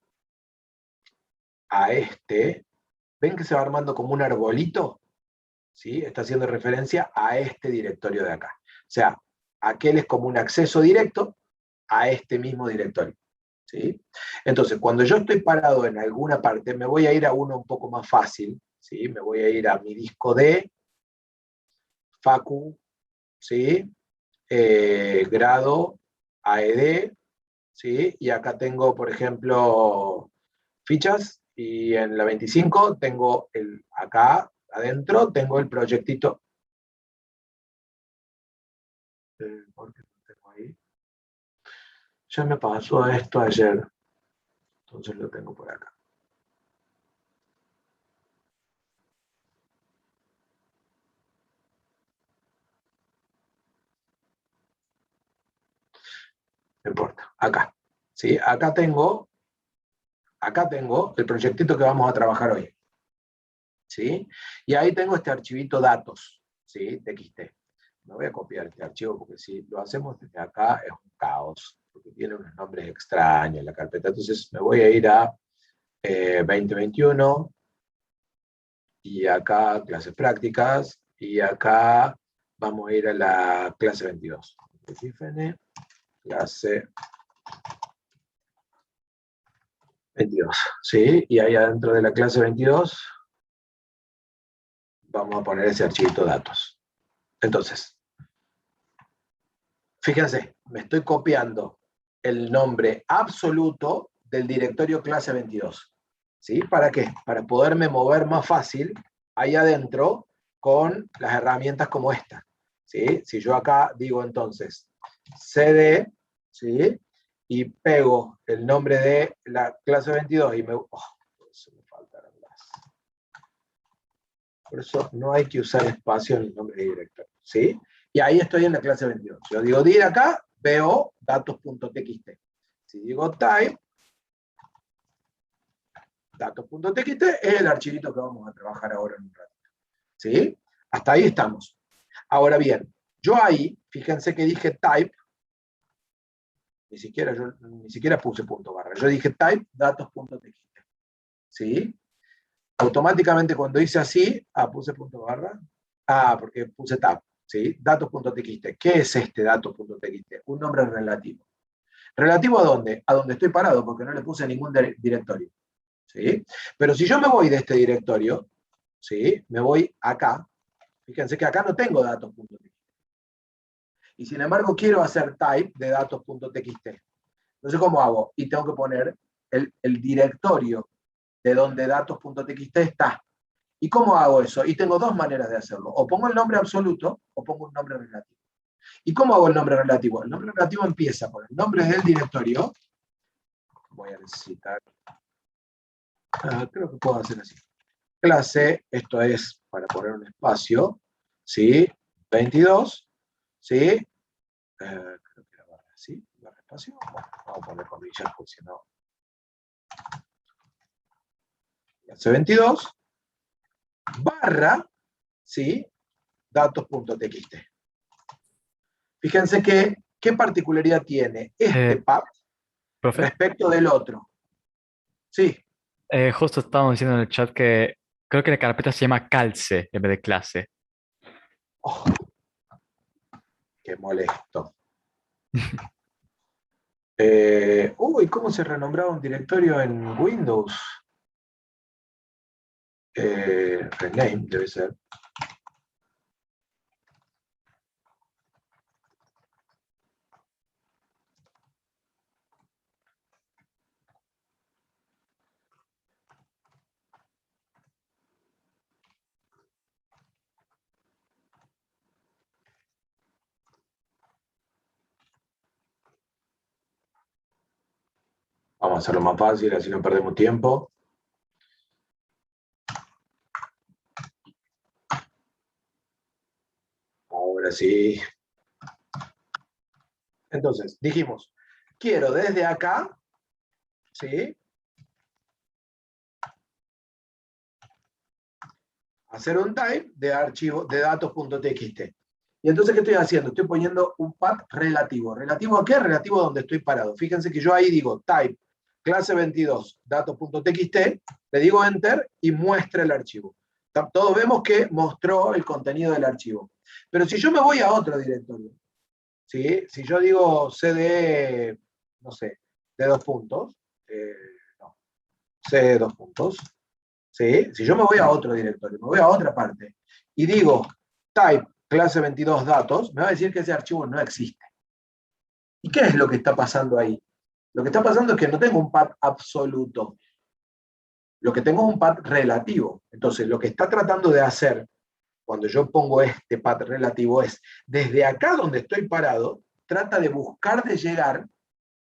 a este. ¿Ven que se va armando como un arbolito? ¿Sí? Está haciendo referencia a este directorio de acá. O sea, aquel es como un acceso directo a este mismo directorio. ¿Sí? Entonces, cuando yo estoy parado en alguna parte, me voy a ir a uno un poco más fácil. ¿Sí? Me voy a ir a mi disco D, Facu, ¿sí? Grado, AED, ¿sí? Y acá tengo, por ejemplo, fichas, y en la 25 tengo acá adentro tengo el proyectito. ¿Por qué no tengo ahí? Ya me pasó esto ayer, entonces lo tengo por acá. No importa, acá. ¿Sí? Acá tengo el proyectito que vamos a trabajar hoy. ¿Sí? Y ahí tengo este archivito datos, ¿sí? TXT. Me voy a copiar este archivo porque si lo hacemos desde acá es un caos, porque tiene unos nombres extraños la carpeta. Entonces me voy a ir a 2021 y acá clases prácticas y acá vamos a ir a la clase 22. Clase 22, ¿sí? Y ahí adentro de la clase 22 vamos a poner ese archivito datos. Entonces, fíjense, me estoy copiando el nombre absoluto del directorio clase 22. ¿Sí? ¿Para qué? Para poderme mover más fácil ahí adentro con las herramientas como esta. ¿Sí? Si yo acá digo entonces cd, ¿sí? Y pego el nombre de la clase 22 y me... Oh, por eso me faltaron las... Por eso no hay que usar espacio en el nombre de directorio. ¿Sí? Y ahí estoy en la clase 22. Yo digo dir acá, veo datos.txt. Si digo type, datos.txt es el archivito que vamos a trabajar ahora en un ratito. ¿Sí? Hasta ahí estamos. Ahora bien, yo ahí, fíjense que dije type, ni siquiera puse punto barra, yo dije type datos.txt. ¿Sí? Automáticamente cuando hice así, puse punto barra, porque puse tab. ¿Sí? Datos.txt. ¿Qué es este datos.txt? Un nombre relativo. ¿Relativo a dónde? A donde estoy parado, porque no le puse ningún directorio. ¿Sí? Pero si yo me voy de este directorio, ¿sí? Me voy acá, fíjense que acá no tengo datos.txt. Y sin embargo quiero hacer type de datos.txt. Entonces, ¿cómo hago? Y tengo que poner el directorio de donde datos.txt está. ¿Y cómo hago eso? Y tengo dos maneras de hacerlo. O pongo el nombre absoluto o pongo un nombre relativo. ¿Y cómo hago el nombre relativo? El nombre relativo empieza con el nombre del directorio. Voy a necesitar, creo que puedo hacer así. Clase, esto es para poner un espacio, ¿sí? 22, ¿sí? Creo que era barra, ¿sí? Barra espacio. Bueno, vamos a poner comillas porque si no. Clase 22, barra, ¿sí? Datos.txt. Fíjense que, ¿qué particularidad tiene este path Profe, respecto del otro? Sí. justo estábamos diciendo en el chat que creo que la carpeta se llama calce en vez de clase. Oh, qué molesto. ¿Cómo se renombraba un directorio en Windows? Rename debe ser. Vamos a hacerlo más fácil, así no perdemos tiempo. Ahora sí. Entonces, dijimos, quiero desde acá, ¿sí? Hacer un type de archivo de datos.txt. Y entonces, ¿qué estoy haciendo? Estoy poniendo un path relativo. ¿Relativo a qué? Relativo a donde estoy parado. Fíjense que yo ahí digo type, clase 22, datos.txt, le digo enter y muestra el archivo. Todos vemos que mostró el contenido del archivo. Pero si yo me voy a otro directorio, ¿sí? Si yo digo cd, no sé, de dos puntos, no, c dos puntos, ¿sí? Si yo me voy a otro directorio, me voy a otra parte, y digo type clase 22 datos, me va a decir que ese archivo no existe. ¿Y qué es lo que está pasando ahí? Lo que está pasando es que no tengo un path absoluto. Lo que tengo es un path relativo. Entonces, lo que está tratando de hacer cuando yo pongo este path relativo es, desde acá donde estoy parado, trata de buscar de llegar,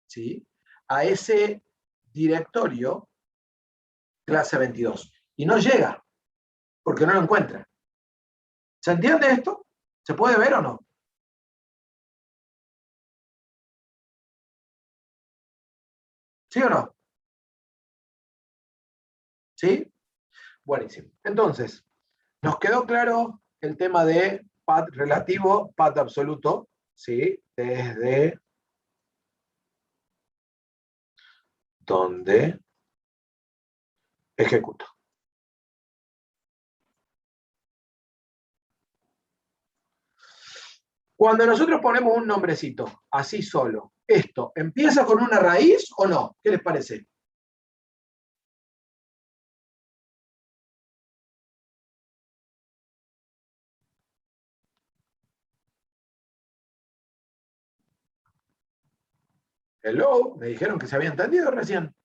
¿sí?, a ese directorio clase 22. Y no llega, porque no lo encuentra. ¿Se entiende esto? ¿Se puede ver o no? ¿Sí o no? ¿Sí? Buenísimo. Entonces, nos quedó claro el tema de path relativo, path absoluto, ¿sí? Desde donde ejecuto. Cuando nosotros ponemos un nombrecito, así solo, ¿esto empieza con una raíz o no? ¿Qué les parece? Hello, me dijeron que se había entendido recién.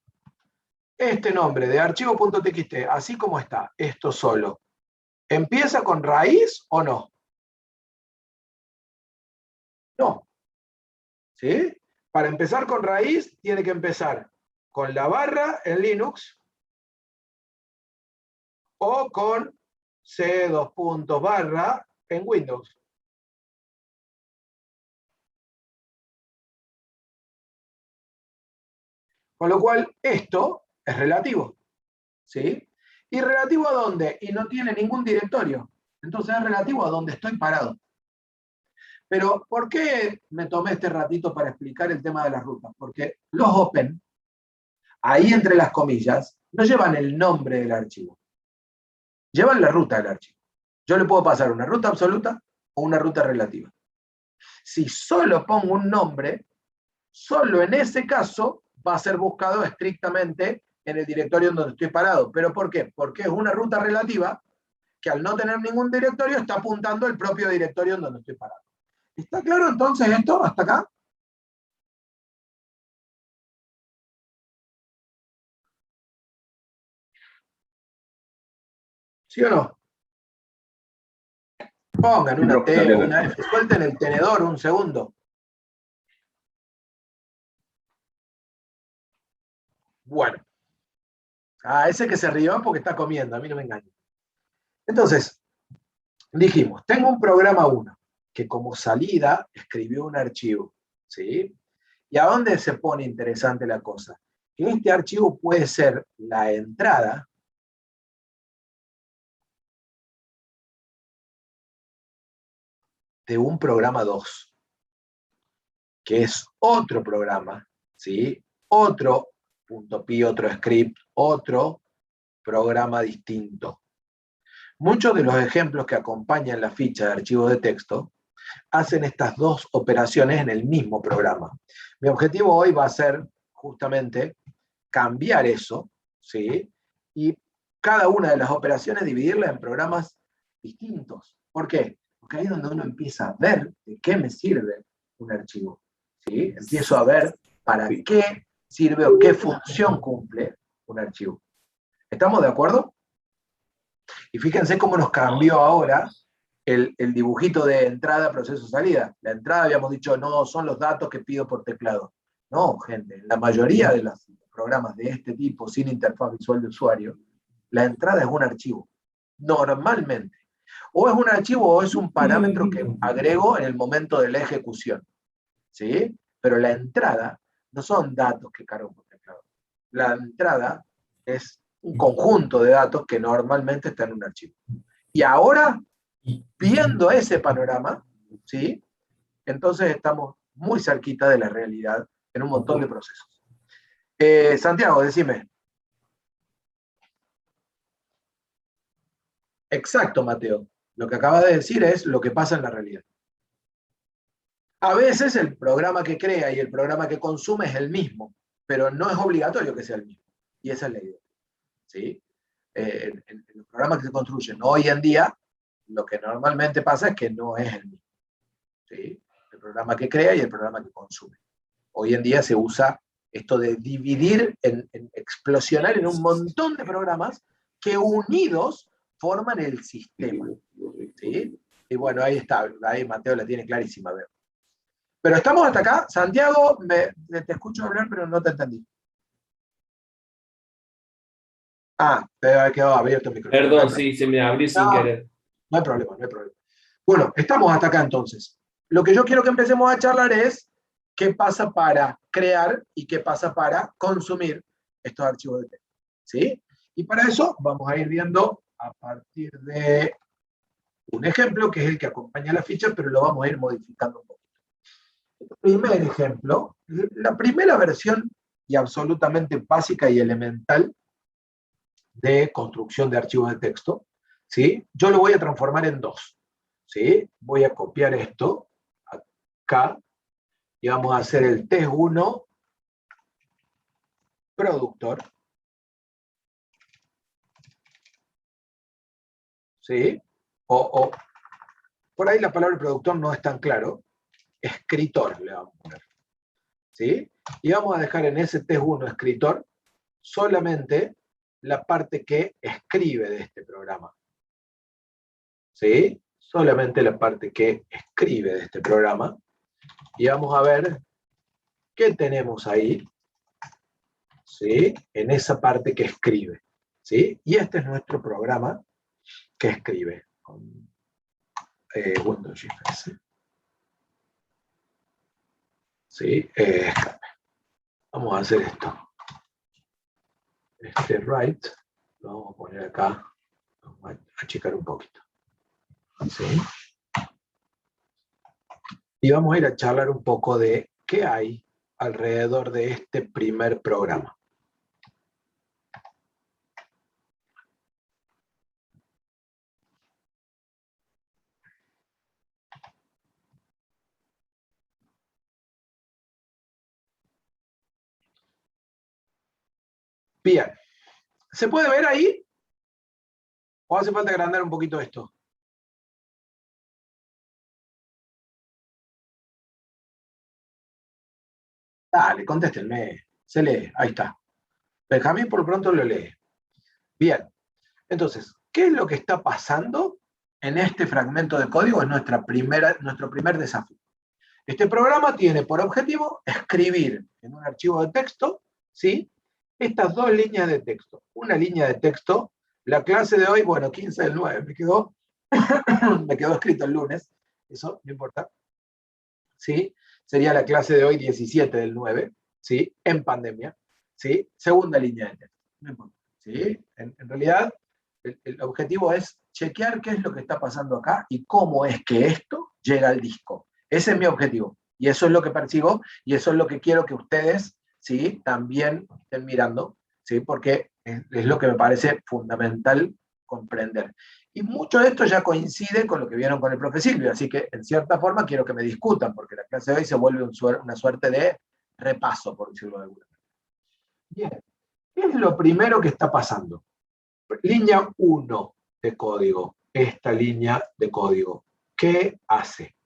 Este nombre de archivo.txt, así como está, esto solo, ¿empieza con raíz o no? No. ¿Sí? Para empezar con raíz, tiene que empezar con la barra en Linux o con C dos puntos barra en Windows. Con lo cual, esto es relativo. ¿Sí? ¿Y relativo a dónde? Y no tiene ningún directorio. Entonces es relativo a donde estoy parado. Pero, ¿por qué me tomé este ratito para explicar el tema de las rutas? Porque los open, ahí entre las comillas, no llevan el nombre del archivo. Llevan la ruta del archivo. Yo le puedo pasar una ruta absoluta o una ruta relativa. Si solo pongo un nombre, solo en ese caso va a ser buscado estrictamente en el directorio en donde estoy parado. ¿Pero por qué? Porque es una ruta relativa que al no tener ningún directorio está apuntando al propio directorio en donde estoy parado. ¿Está claro entonces esto hasta acá? ¿Sí o no? Pongan una No, T no, o no. una F, suelten el tenedor un segundo. Bueno. Ese que se rió porque está comiendo, a mí no me engaña. Entonces, dijimos, tengo un programa 1, que como salida escribió un archivo, ¿sí? ¿Y a dónde se pone interesante la cosa? Que este archivo puede ser la entrada de un programa 2, que es otro programa, ¿sí? Otro .py, otro script, otro programa distinto. Muchos de los ejemplos que acompañan la ficha de archivo de texto hacen estas dos operaciones en el mismo programa. Mi objetivo hoy va a ser justamente cambiar eso, ¿sí? Y cada una de las operaciones dividirla en programas distintos. ¿Por qué? Porque ahí es donde uno empieza a ver de qué me sirve un archivo, ¿sí? Empiezo a ver para qué sirve o qué función cumple un archivo. ¿Estamos de acuerdo? Y fíjense cómo nos cambió ahora el dibujito de entrada, proceso, salida. La entrada habíamos dicho, no, son los datos que pido por teclado. No, gente, en la mayoría de los programas de este tipo, sin interfaz visual de usuario, la entrada es un archivo. Normalmente. O es un archivo o es un parámetro que agrego en el momento de la ejecución. ¿Sí? Pero la entrada no son datos que cargo por teclado. La entrada es un conjunto de datos que normalmente está en un archivo. Y ahora, viendo ese panorama, ¿sí? Entonces estamos muy cerquita de la realidad en un montón de procesos. Santiago, decime. Exacto, Mateo. Lo que acaba de decir es lo que pasa en la realidad. A veces el programa que crea y el programa que consume es el mismo, pero no es obligatorio que sea el mismo. Y esa es la idea. ¿Sí? En los programas que se construyen hoy en día, lo que normalmente pasa es que no es el mismo. ¿Sí? El programa que crea y el programa que consume. Hoy en día se usa esto de dividir, en explosionar en un montón de programas que unidos forman el sistema. ¿Sí? Y bueno, ahí está, ahí Mateo la tiene clarísima. Veo. Pero estamos hasta acá. Santiago, te escucho hablar, pero no te entendí. Pero ha quedado abierto el micrófono. Perdón, sí, se me abrió sin querer. No hay problema, no hay problema. Bueno, estamos hasta acá entonces. Lo que yo quiero que empecemos a charlar es qué pasa para crear y qué pasa para consumir estos archivos de texto. ¿Sí? Y para eso vamos a ir viendo a partir de un ejemplo que es el que acompaña la ficha, pero lo vamos a ir modificando un poquito. El primer ejemplo, la primera versión y absolutamente básica y elemental de construcción de archivos de texto, ¿sí? Yo lo voy a transformar en dos. ¿Sí? Voy a copiar esto acá y vamos a hacer el test 1 productor. ¿Sí? O por ahí la palabra productor no es tan claro. Escritor le vamos a poner. ¿Sí? Y vamos a dejar en ese test 1 escritor solamente la parte que escribe de este programa. ¿Sí? Solamente la parte que escribe de este programa. Y vamos a ver qué tenemos ahí, ¿sí? En esa parte que escribe. ¿Sí? Y este es nuestro programa que escribe. Con Windows Shift S. ¿Sí? Vamos a hacer esto. Este write, lo vamos a poner acá. Vamos a achicar un poquito. ¿Sí? Y vamos a ir a charlar un poco de qué hay alrededor de este primer programa. Bien. ¿Se puede ver ahí? ¿O hace falta agrandar un poquito esto? Dale, contéstenme. Se lee, ahí está. Benjamín por pronto lo lee. Bien. Entonces, ¿qué es lo que está pasando en este fragmento de código es nuestro primer desafío. Este programa tiene por objetivo escribir en un archivo de texto, ¿sí?, estas dos líneas de texto. Una línea de texto, la clase de hoy, bueno, 15 del 9, me quedó escrito el lunes, eso no importa, ¿sí? Sería la clase de hoy 17 del 9, ¿sí?, en pandemia, ¿sí? Segunda línea de texto, no importa, ¿sí? En realidad, el objetivo es chequear qué es lo que está pasando acá y cómo es que esto llega al disco. Ese es mi objetivo, y eso es lo que persigo, y eso es lo que quiero que ustedes, ¿sí?, también estén mirando, ¿sí?, porque es lo que me parece fundamental comprender. Y mucho de esto ya coincide con lo que vieron con el profe Silvio, así que en cierta forma quiero que me discutan, porque la clase de hoy se vuelve una suerte de repaso, por decirlo de alguna manera. Bien, ¿qué es lo primero que está pasando? Línea 1 de código, esta línea de código, ¿qué hace?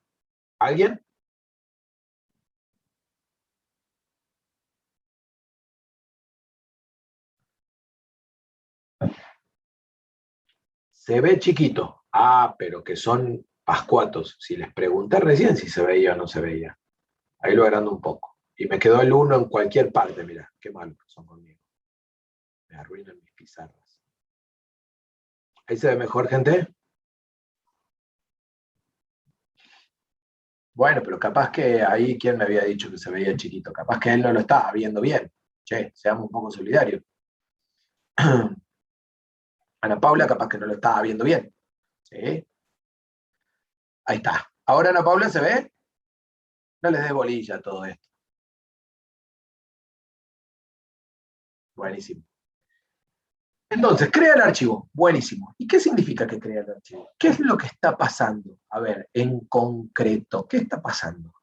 ¿Alguien? Se ve chiquito. Ah, pero que son pascuatos. Si les pregunté recién si se veía o no se veía. Ahí lo agrando un poco. Y me quedó el 1 en cualquier parte, mirá, qué malos que son conmigo. Me arruinan mis pizarras. ¿Ahí se ve mejor, gente? Bueno, pero capaz que ahí, ¿quién me había dicho que se veía chiquito? Capaz que él no lo estaba viendo bien. Che, seamos un poco solidarios. Ana Paula capaz que no lo estaba viendo bien. ¿Sí? Ahí está. ¿Ahora Ana Paula se ve? No les dé bolilla a todo esto. Buenísimo. Entonces, crea el archivo. Buenísimo. ¿Y qué significa que crea el archivo? ¿Qué es lo que está pasando? A ver, en concreto, ¿qué está pasando?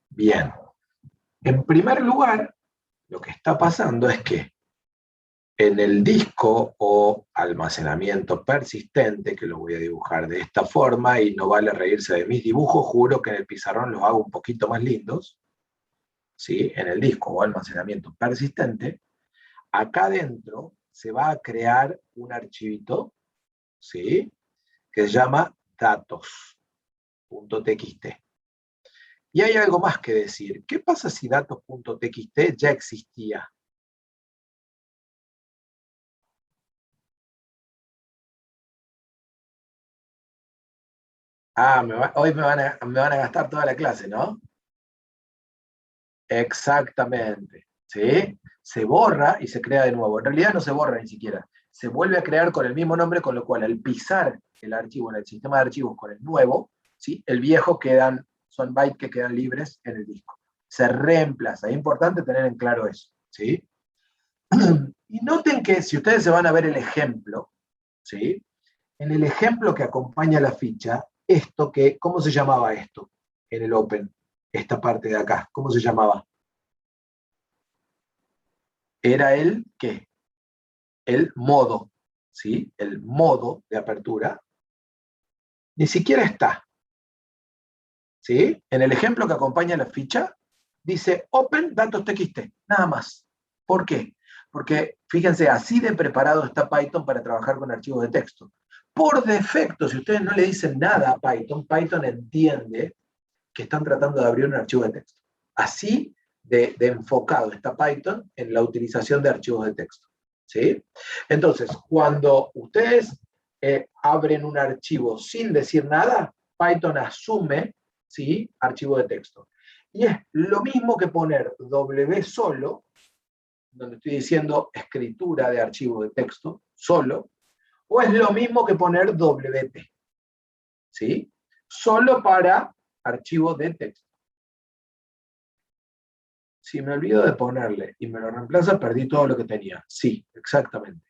Bien. En primer lugar, lo que está pasando es que en el disco o almacenamiento persistente, que lo voy a dibujar de esta forma, y no vale reírse de mis dibujos, juro que en el pizarrón los hago un poquito más lindos, ¿sí?, en el disco o almacenamiento persistente, acá adentro se va a crear un archivito, ¿sí?, que se llama datos.txt. Y hay algo más que decir. ¿Qué pasa si datos.txt ya existía? Ah, hoy me van a gastar toda la clase, ¿no? Exactamente, ¿sí? Se borra y se crea de nuevo. En realidad no se borra ni siquiera. Se vuelve a crear con el mismo nombre, con lo cual al pisar el archivo en el sistema de archivos con el nuevo, ¿sí?, el viejo son bytes que quedan libres en el disco. Se reemplaza. Es importante tener en claro eso, ¿sí? Y noten que si ustedes se van a ver el ejemplo, ¿sí?, en el ejemplo que acompaña la ficha, ¿cómo se llamaba esto en el Open? Esta parte de acá, ¿cómo se llamaba? Era ¿qué? El modo, ¿sí? El modo de apertura. Ni siquiera está, ¿sí? En el ejemplo que acompaña la ficha, dice Open Datos TXT, nada más. ¿Por qué? Porque, fíjense, así de preparado está Python para trabajar con archivos de texto. Por defecto, si ustedes no le dicen nada a Python, Python entiende que están tratando de abrir un archivo de texto. Así de enfocado está Python en la utilización de archivos de texto, ¿sí? Entonces, cuando ustedes abren un archivo sin decir nada, Python asume, ¿sí?, archivo de texto. Y es lo mismo que poner W solo, donde estoy diciendo escritura de archivo de texto, solo, o es lo mismo que poner WT, ¿sí? Solo para archivo de texto. Si me olvido de ponerle y me lo reemplaza, perdí todo lo que tenía. Sí, exactamente.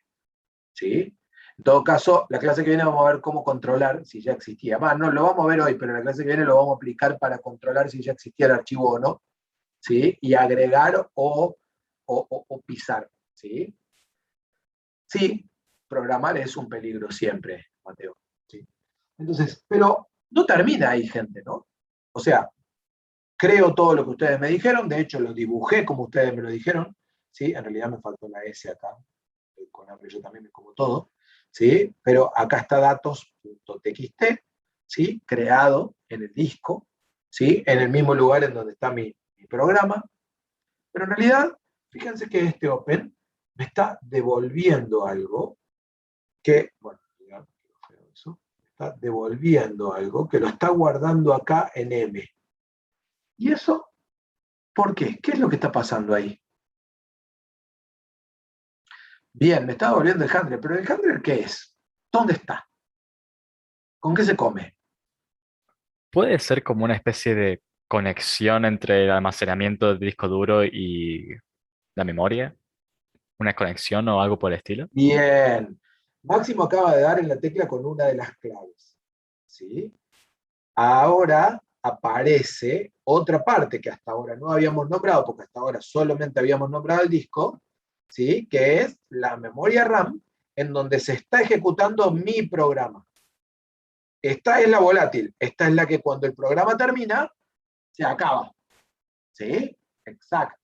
¿Sí? En todo caso, la clase que viene vamos a ver cómo controlar si ya existía. No lo vamos a ver hoy, pero la clase que viene lo vamos a aplicar para controlar si ya existía el archivo o no, ¿sí? Y agregar o pisar, ¿sí? Sí, programar es un peligro siempre, Mateo, ¿sí? Entonces, pero no termina ahí, gente, ¿no? O sea, creo todo lo que ustedes me dijeron, de hecho lo dibujé como ustedes me lo dijeron, ¿sí? En realidad me faltó la S acá, con hambre yo también me como todo, ¿sí? Pero acá está datos.txt, ¿sí? Creado en el disco, ¿sí? En el mismo lugar en donde está mi programa. Pero en realidad, fíjense que este open me está devolviendo algo que, bueno, ya, eso, está devolviendo algo que lo está guardando acá en M. ¿Y eso por qué? ¿Qué es lo que está pasando ahí? Bien, me está devolviendo el handler, pero ¿el handler qué es? ¿Dónde está? ¿Con qué se come? Puede ser como una especie de conexión entre el almacenamiento del disco duro y la memoria, una conexión o algo por el estilo. Bien. Máximo acaba de dar en la tecla con una de las claves. ¿Sí? Ahora aparece otra parte que hasta ahora no habíamos nombrado, porque hasta ahora solamente habíamos nombrado el disco, ¿sí? Que es la memoria RAM, en donde se está ejecutando mi programa. Esta es la volátil, esta es la que cuando el programa termina, se acaba. ¿Sí? Exacto.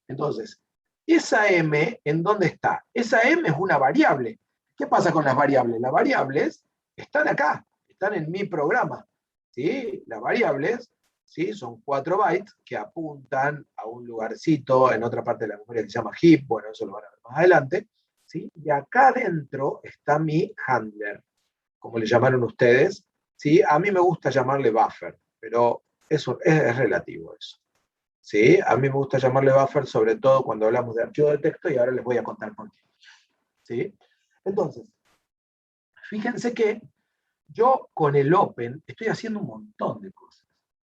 Entonces, esa M, ¿en dónde está? Esa M es una variable. ¿Qué pasa con las variables? Las variables están acá, están en mi programa. ¿Sí? Las variables, ¿sí? Son 4 bytes que apuntan a un lugarcito en otra parte de la memoria que se llama heap, bueno, eso lo van a ver más adelante. ¿Sí? Y acá adentro está mi handler, como le llamaron ustedes. ¿Sí? A mí me gusta llamarle buffer, pero eso es relativo eso. ¿Sí? A mí me gusta llamarle buffer, sobre todo cuando hablamos de archivo de texto, y ahora les voy a contar por qué. ¿Sí? Entonces, fíjense que yo con el Open estoy haciendo un montón de cosas.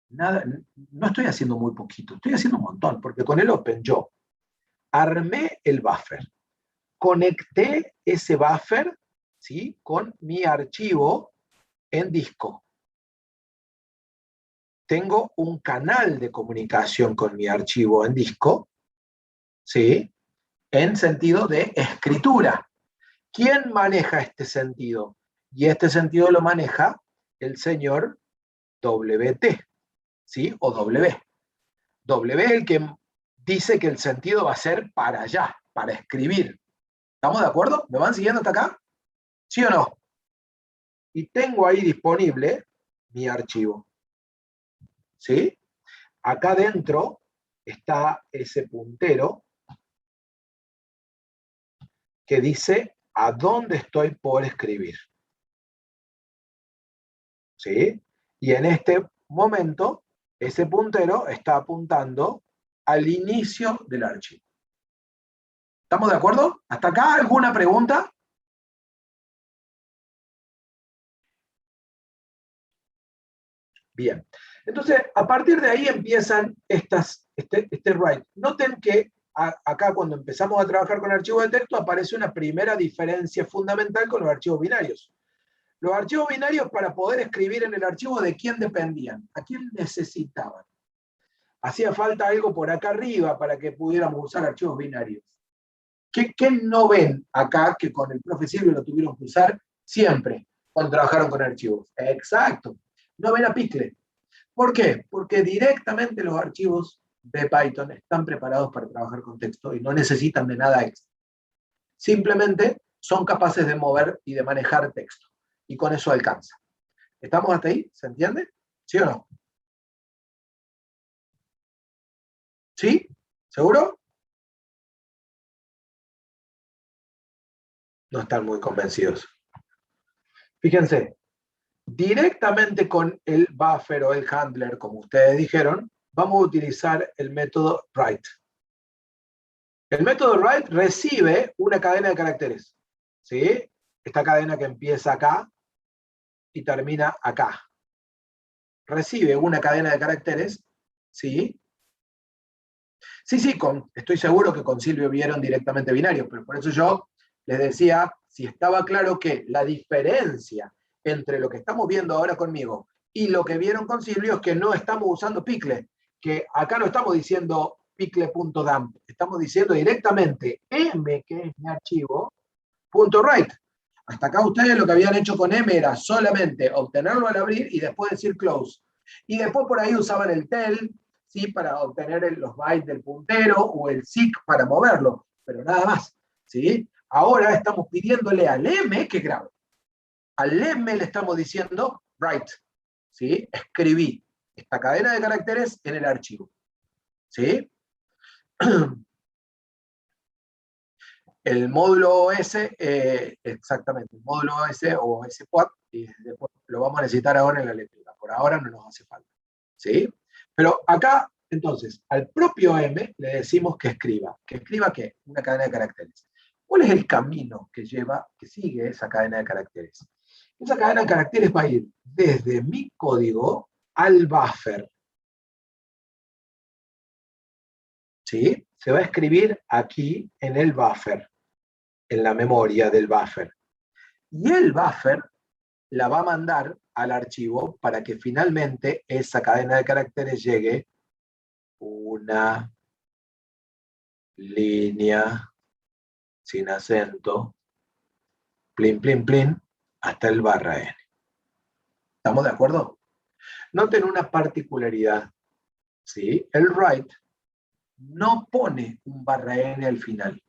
Nada, no estoy haciendo muy poquito, estoy haciendo un montón, porque con el Open yo armé el buffer, conecté ese buffer, ¿sí? Con mi archivo en disco. Tengo un canal de comunicación con mi archivo en disco, ¿sí? En sentido de escritura. ¿Quién maneja este sentido? Y este sentido lo maneja el señor WT, ¿sí? O W. W es el que dice que el sentido va a ser para allá, para escribir. ¿Estamos de acuerdo? ¿Me van siguiendo hasta acá? ¿Sí o no? Y tengo ahí disponible mi archivo, ¿sí? Acá dentro está ese puntero que dice a dónde estoy por escribir. ¿Sí? Y en este momento, ese puntero está apuntando al inicio del archivo. ¿Estamos de acuerdo? ¿Hasta acá alguna pregunta? Bien. Entonces, a partir de ahí empiezan este write. Noten que acá cuando empezamos a trabajar con archivos de texto aparece una primera diferencia fundamental con los archivos binarios. Los archivos binarios, para poder escribir en el archivo, ¿de quién dependían? ¿A quién necesitaban? Hacía falta algo por acá arriba para que pudiéramos usar archivos binarios. ¿Qué no ven acá que con el profe Silvio lo tuvieron que usar siempre cuando trabajaron con archivos? Exacto. No ven a Pickle. ¿Por qué? Porque directamente los archivos de Python están preparados para trabajar con texto y no necesitan de nada extra. Simplemente son capaces de mover y de manejar texto. Y con eso alcanza. ¿Estamos hasta ahí? ¿Se entiende? ¿Sí o no? ¿Sí? ¿Seguro? No están muy convencidos. Fíjense, directamente con el buffer o el handler, como ustedes dijeron, vamos a utilizar el método write. El método write recibe una cadena de caracteres. ¿Sí? Esta cadena que empieza acá y termina acá. Recibe una cadena de caracteres, ¿sí? Sí, estoy seguro que con Silvio vieron directamente binario, pero por eso yo les decía, si estaba claro que la diferencia entre lo que estamos viendo ahora conmigo y lo que vieron con Silvio es que no estamos usando pickle, que acá no estamos diciendo pickle.dump, estamos diciendo directamente m, que es mi archivo, .write. Hasta acá ustedes lo que habían hecho con m era solamente obtenerlo al abrir y después decir close. Y después por ahí usaban el tel, ¿sí? Para obtener los bytes del puntero o el seek para moverlo, pero nada más. ¿Sí? Ahora estamos pidiéndole al M que grabe. Al M le estamos diciendo write, ¿sí? Escribí esta cadena de caracteres en el archivo, ¿sí? El módulo OS, exactamente, el módulo OS o SPOT, y después lo vamos a necesitar ahora en la eléctrica. Por ahora no nos hace falta, ¿sí? Pero acá, entonces, al propio M le decimos que escriba. ¿Que escriba qué? Una cadena de caracteres. ¿Cuál es el camino que sigue esa cadena de caracteres? Esa cadena de caracteres va a ir desde mi código al buffer, ¿sí? Se va a escribir aquí en el buffer, en la memoria del buffer. Y el buffer la va a mandar al archivo para que finalmente esa cadena de caracteres llegue una línea sin acento, plin, plin, plin, hasta el barra n. ¿Estamos de acuerdo? Noten una particularidad, ¿sí? El write no pone un barra n al final.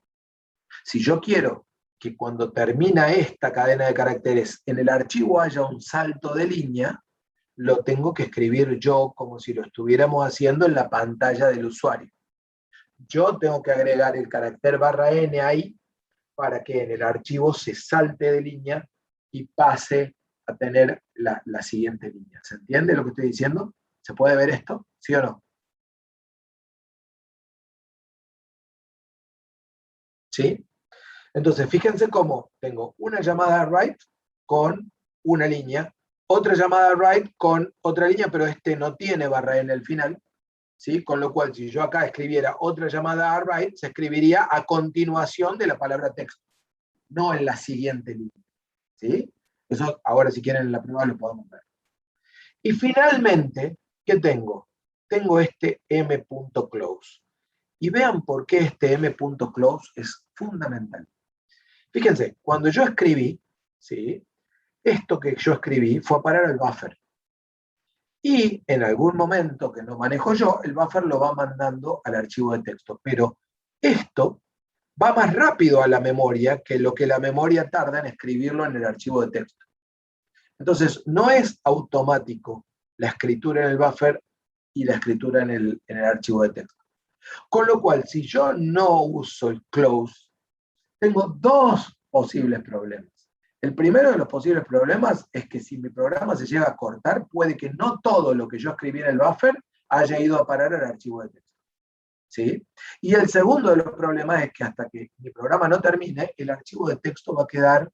Si yo quiero que cuando termina esta cadena de caracteres en el archivo haya un salto de línea, lo tengo que escribir yo como si lo estuviéramos haciendo en la pantalla del usuario. Yo tengo que agregar el carácter barra n ahí para que en el archivo se salte de línea y pase a tener la siguiente línea. ¿Se entiende lo que estoy diciendo? ¿Se puede ver esto? ¿Sí o no? ¿Sí? Entonces, fíjense cómo tengo una llamada write con una línea, otra llamada write con otra línea, pero este no tiene barra n al final, ¿sí? Con lo cual, si yo acá escribiera otra llamada write, se escribiría a continuación de la palabra texto, no en la siguiente línea, ¿sí? Eso ahora, si quieren, en la prueba lo podemos ver. Y finalmente, ¿qué tengo? Tengo este m.close. Y vean por qué este m.close es fundamental. Fíjense, cuando yo escribí, ¿sí? Esto que yo escribí fue a parar al buffer. Y en algún momento que no manejo yo, el buffer lo va mandando al archivo de texto. Pero esto va más rápido a la memoria que lo que la memoria tarda en escribirlo en el archivo de texto. Entonces, no es automático la escritura en el buffer y la escritura en el archivo de texto. Con lo cual, si yo no uso el close, tengo dos posibles problemas. El primero de los posibles problemas es que si mi programa se llega a cortar, puede que no todo lo que yo escribí en el buffer haya ido a parar al archivo de texto, ¿sí? Y el segundo de los problemas es que hasta que mi programa no termine, el archivo de texto va a quedar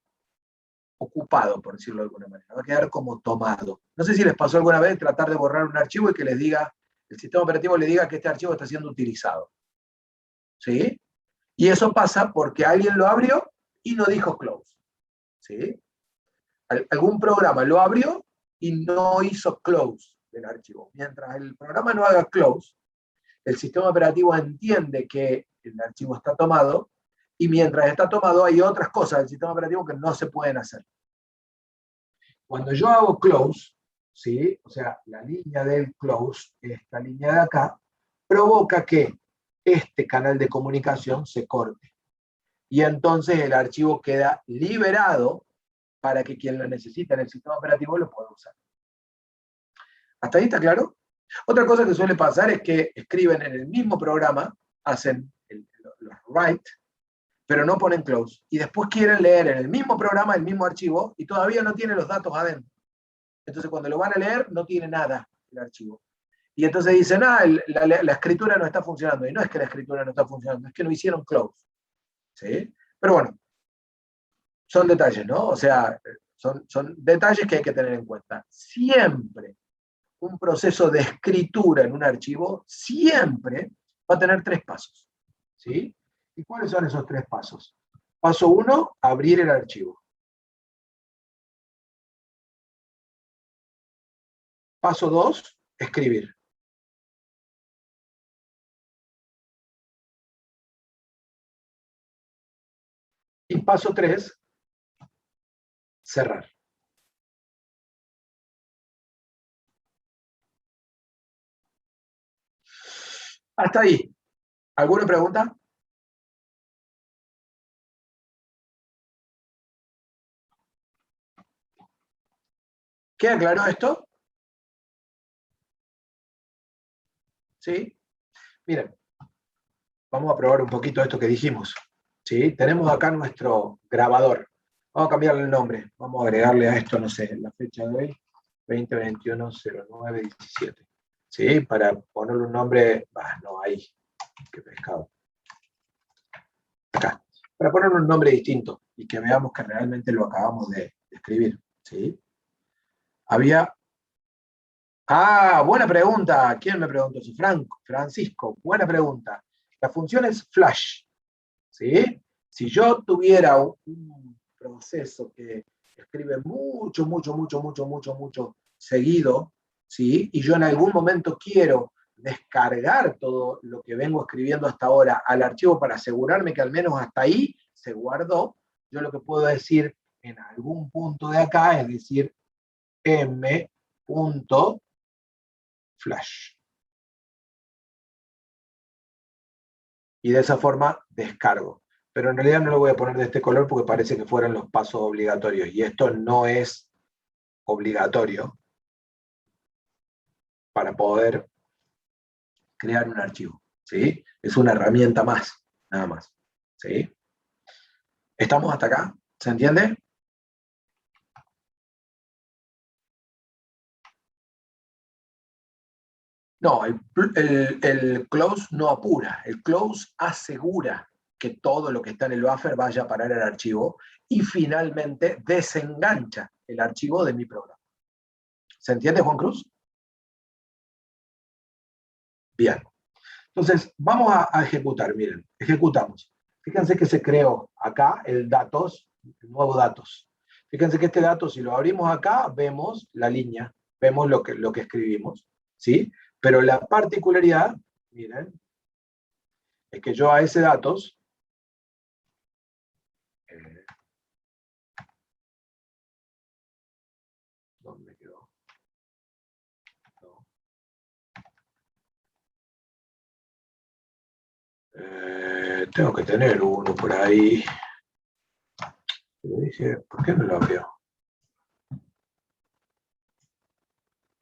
ocupado, por decirlo de alguna manera, va a quedar como tomado. No sé si les pasó alguna vez tratar de borrar un archivo y que les diga, el sistema operativo le diga que este archivo está siendo utilizado, ¿sí? Y eso pasa porque alguien lo abrió y no dijo close, ¿sí? Algún programa lo abrió y no hizo close del archivo. Mientras el programa no haga close, el sistema operativo entiende que el archivo está tomado, y mientras está tomado hay otras cosas del sistema operativo que no se pueden hacer. Cuando yo hago close, ¿sí? O sea, la línea del close, esta línea de acá, provoca que este canal de comunicación se corte. Y entonces el archivo queda liberado para que quien lo necesita en el sistema operativo lo pueda usar. ¿Hasta ahí está claro? Otra cosa que suele pasar es que escriben en el mismo programa, hacen los write, pero no ponen close. Y después quieren leer en el mismo programa el mismo archivo y todavía no tiene los datos adentro. Entonces cuando lo van a leer no tiene nada el archivo. Y entonces dicen, la escritura no está funcionando. Y no es que la escritura no está funcionando, es que no hicieron close. ¿Sí? Pero bueno, son detalles, ¿no? O sea, son detalles que hay que tener en cuenta. Siempre un proceso de escritura en un archivo, siempre va a tener tres pasos, ¿sí? ¿Y cuáles son esos tres pasos? Paso 1, abrir el archivo. Paso 2, escribir. Y paso 3, cerrar. Hasta ahí. ¿Alguna pregunta? ¿Queda claro esto? ¿Sí? Miren, vamos a probar un poquito esto que dijimos. ¿Sí? Tenemos acá nuestro grabador. Vamos a cambiarle el nombre. Vamos a agregarle a esto, no sé, la fecha de hoy, 2021-09-17. ¿Sí? Para ponerle un nombre, no, ahí, qué pescado. Acá. Para ponerle un nombre distinto y que veamos que realmente lo acabamos de escribir. ¿Sí? Había... buena pregunta. ¿Quién me preguntó eso? Francisco, buena pregunta. La función es flash. ¿Sí? Si yo tuviera un proceso que escribe mucho seguido, ¿sí? Y yo en algún momento quiero descargar todo lo que vengo escribiendo hasta ahora al archivo para asegurarme que al menos hasta ahí se guardó, yo lo que puedo decir en algún punto de acá es decir m.flash. Y de esa forma descargo. Pero en realidad no lo voy a poner de este color porque parece que fueran los pasos obligatorios. Y esto no es obligatorio para poder crear un archivo. ¿Sí? Es una herramienta más, nada más. ¿Sí? ¿Estamos hasta acá? ¿Se entiende? No, el close no apura. El close asegura que todo lo que está en el buffer vaya a parar el archivo y finalmente desengancha el archivo de mi programa. ¿Se entiende, Juan Cruz? Bien. Entonces, vamos a ejecutar. Miren, ejecutamos. Fíjense que se creó acá el datos, el nuevo datos. Fíjense que este dato, si lo abrimos acá, vemos la línea, vemos lo que escribimos, ¿sí? Pero la particularidad, miren, es que yo a ese datos, ¿dónde quedó? No. Tengo que tener uno por ahí. Le dije, ¿por qué no lo abrió?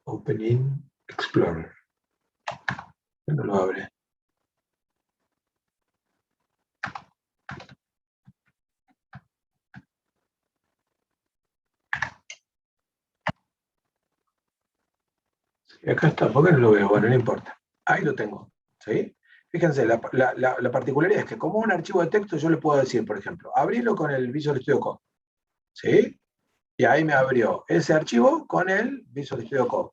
Opening Explorer. ¿Por qué no lo abre? Y acá está, ¿por qué no lo veo? Bueno, no importa. Ahí lo tengo. ¿Sí? Fíjense, la particularidad es que como un archivo de texto yo le puedo decir, por ejemplo, abrilo con el Visual Studio Code. ¿Sí? Y ahí me abrió ese archivo con el Visual Studio Code.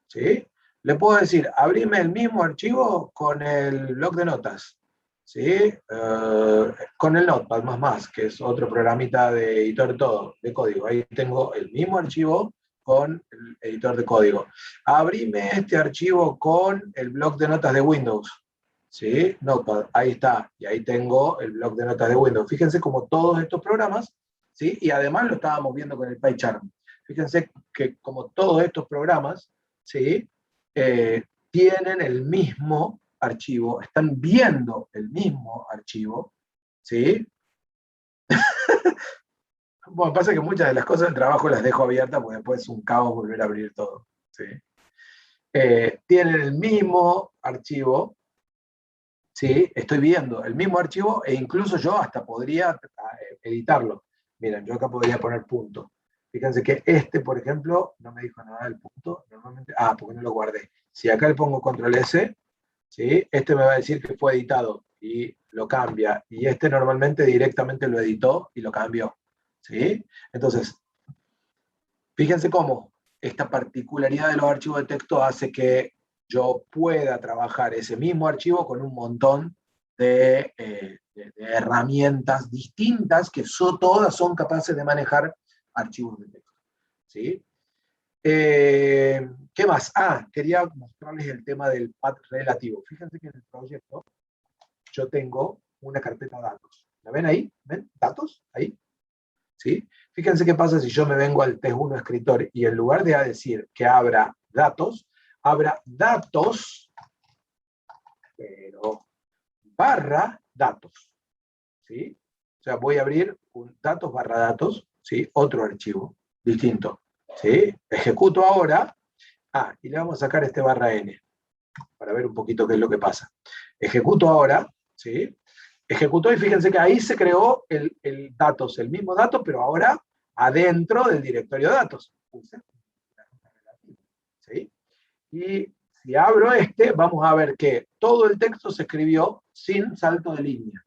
¿Sí? Le puedo decir, abrime el mismo archivo con el bloc de notas. ¿Sí? Con el Notepad++, que es otro programita de editor de todo, de código. Ahí tengo el mismo archivo con el editor de código. Abrime este archivo con el bloc de notas de Windows. ¿Sí? Notepad, ahí está. Y ahí tengo el bloc de notas de Windows. Fíjense como todos estos programas, ¿sí? Y además lo estábamos viendo con el PyCharm. Fíjense que como todos estos programas, ¿sí? Tienen el mismo archivo, están viendo el mismo archivo, ¿sí? Bueno, pasa que muchas de las cosas del trabajo las dejo abiertas porque después es un caos volver a abrir todo, ¿sí? Tienen el mismo archivo, ¿sí? Estoy viendo el mismo archivo e incluso yo hasta podría editarlo. Miren, yo acá podría poner punto. Fíjense que este, por ejemplo, no me dijo nada del punto. Normalmente, porque no lo guardé. Si acá le pongo control S, ¿sí? Este me va a decir que fue editado y lo cambia. Y este normalmente directamente lo editó y lo cambió, ¿sí? Entonces, fíjense cómo esta particularidad de los archivos de texto hace que yo pueda trabajar ese mismo archivo con un montón de herramientas distintas que todas son capaces de manejar archivos de texto. ¿Sí? ¿Qué más? Quería mostrarles el tema del path relativo. Fíjense que en el proyecto yo tengo una carpeta datos. ¿La ven ahí? ¿Ven? ¿Datos? Ahí. ¿Sí? Fíjense qué pasa si yo me vengo al test 1 escritor y en lugar de decir que abra datos, pero barra datos. ¿Sí? O sea, voy a abrir un datos barra datos, ¿sí? Otro archivo distinto. ¿sí? Ejecuto ahora, y le vamos a sacar este barra n, para ver un poquito qué es lo que pasa. Ejecuto ahora, ¿sí? Ejecutó y fíjense que ahí se creó el datos, el mismo dato, pero ahora adentro del directorio datos. ¿Sí? Y si abro vamos a ver que todo el texto se escribió sin salto de línea.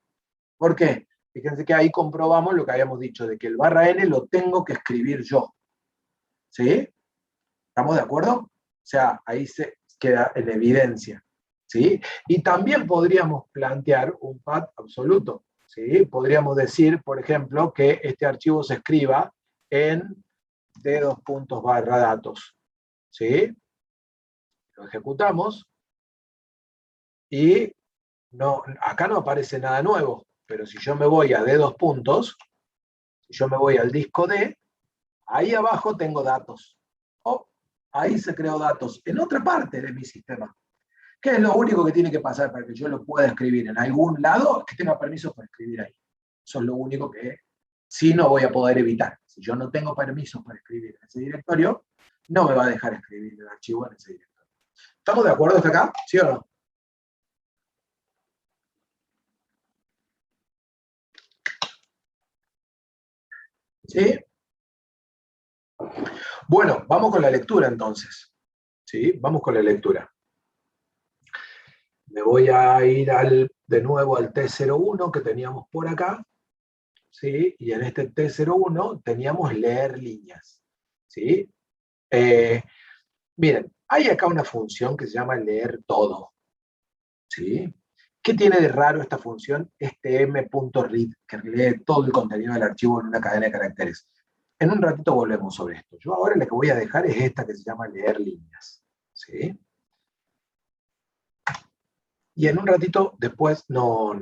¿Por qué? Fíjense que ahí comprobamos lo que habíamos dicho, de que el barra n lo tengo que escribir yo. ¿Sí? ¿Estamos de acuerdo? O sea, ahí se queda en evidencia. ¿Sí? Y también podríamos plantear un path absoluto. ¿Sí? Podríamos decir, por ejemplo, que este archivo se escriba en d:/datos. ¿Sí? Lo ejecutamos y acá no aparece nada nuevo, pero si yo me voy a d:/, si yo me voy al disco D, ahí abajo tengo datos. Ahí se creó datos en otra parte de mi sistema. ¿Qué es lo único que tiene que pasar para que yo lo pueda escribir en algún lado? Que tenga permiso para escribir ahí. Eso es lo único que sí no voy a poder evitar. Si yo no tengo permiso para escribir en ese directorio, no me va a dejar escribir el archivo en ese directorio. ¿Estamos de acuerdo hasta acá? ¿Sí o no? ¿Sí? Bueno, vamos con la lectura entonces. ¿Sí? Vamos con la lectura. Me voy a ir de nuevo al T01 que teníamos por acá. ¿Sí? Y en este T01 teníamos leer líneas. ¿Sí? Miren, hay acá una función que se llama leer todo. ¿Sí? ¿Qué tiene de raro esta función? Este m.read, que lee todo el contenido del archivo en una cadena de caracteres. En un ratito volvemos sobre esto. Yo ahora la que voy a dejar es esta que se llama leer líneas. ¿Sí? Y en un ratito después, no.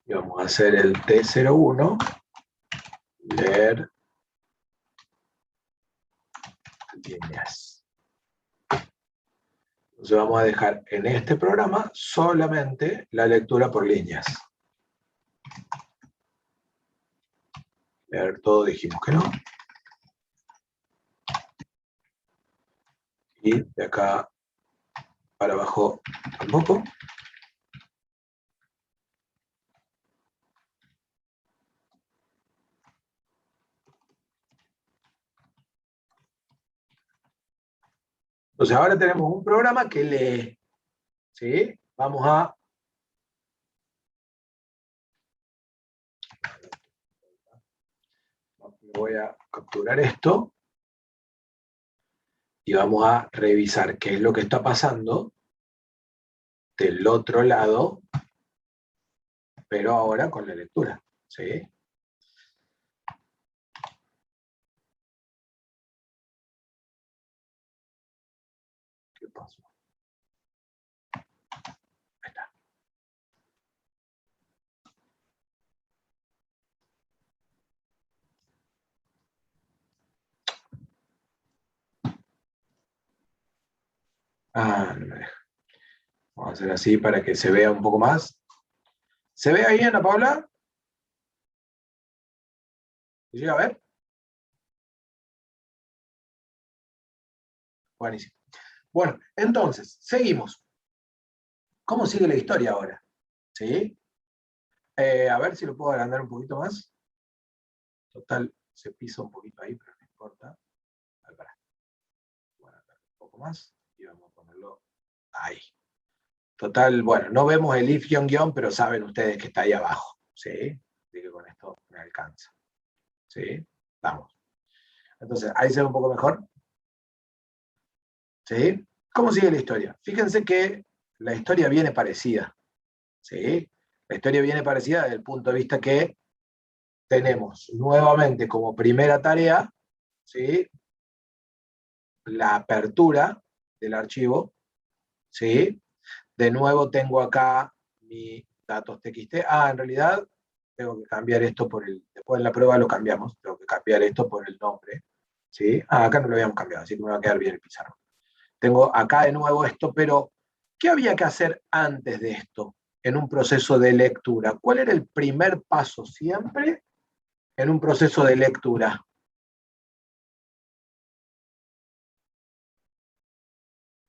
Y vamos a hacer el T01, leer líneas. Entonces vamos a dejar en este programa solamente la lectura por líneas. Leer todo dijimos que no. Y de acá para abajo tampoco. Entonces ahora tenemos un programa que lee. ¿Sí? Vamos a... Voy a capturar esto. Y vamos a revisar qué es lo que está pasando del otro lado, pero ahora con la lectura. ¿Sí? ¿Qué pasó? Ahí está. No me deja. Vamos a hacer así para que se vea un poco más. ¿Se ve ahí, Ana Paula? ¿Se llega a ver? Buenísimo. Bueno, entonces, seguimos. ¿Cómo sigue la historia ahora? ¿Sí? A ver si lo puedo agrandar un poquito más. Total, se pisa un poquito ahí, pero no importa. Voy a agrandar un poco más y vamos a ponerlo ahí. Total, bueno, no vemos el if _, pero saben ustedes que está ahí abajo. ¿Sí? Así que con esto me alcanza. ¿Sí? Vamos. Entonces, ahí se ve un poco mejor. ¿Sí? ¿Cómo sigue la historia? Fíjense que la historia viene parecida. ¿Sí? La historia viene parecida desde el punto de vista que tenemos nuevamente como primera tarea, ¿sí?, la apertura del archivo. ¿Sí? De nuevo tengo acá mi datos txt. En realidad tengo que cambiar esto por después en la prueba lo cambiamos, tengo que cambiar esto por el nombre. ¿Sí? Acá no lo habíamos cambiado, así que me va a quedar bien el pizarrón. Tengo acá de nuevo esto, pero ¿qué había que hacer antes de esto en un proceso de lectura? ¿Cuál era el primer paso siempre en un proceso de lectura?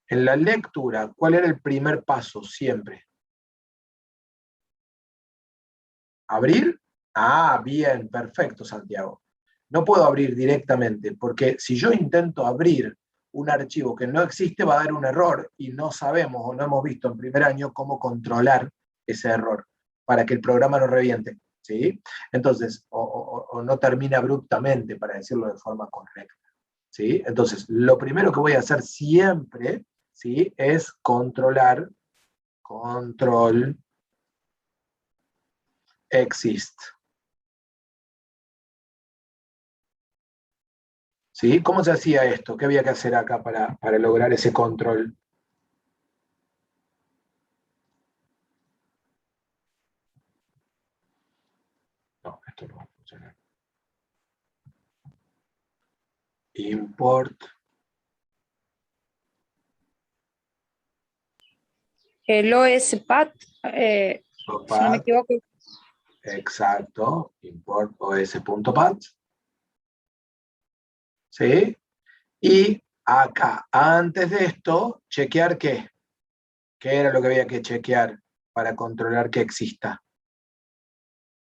En la lectura, ¿cuál era el primer paso siempre? ¿Abrir? Ah, bien, perfecto, Santiago. No puedo abrir directamente, porque si yo intento abrir un archivo que no existe, va a dar un error y no sabemos o no hemos visto en primer año cómo controlar ese error para que el programa no reviente. ¿Sí? Entonces, o no termine abruptamente, para decirlo de forma correcta. ¿Sí? Entonces, lo primero que voy a hacer siempre, ¿sí?, es controlar, control, exist. ¿Sí? ¿Cómo se hacía esto? ¿Qué había que hacer acá para lograr ese control? No, esto no va a funcionar. Import. El OSPath, si no me equivoco. Exacto. Import os.path. ¿Sí? Y acá, antes de esto, chequear qué. ¿Qué era lo que había que chequear para controlar que exista?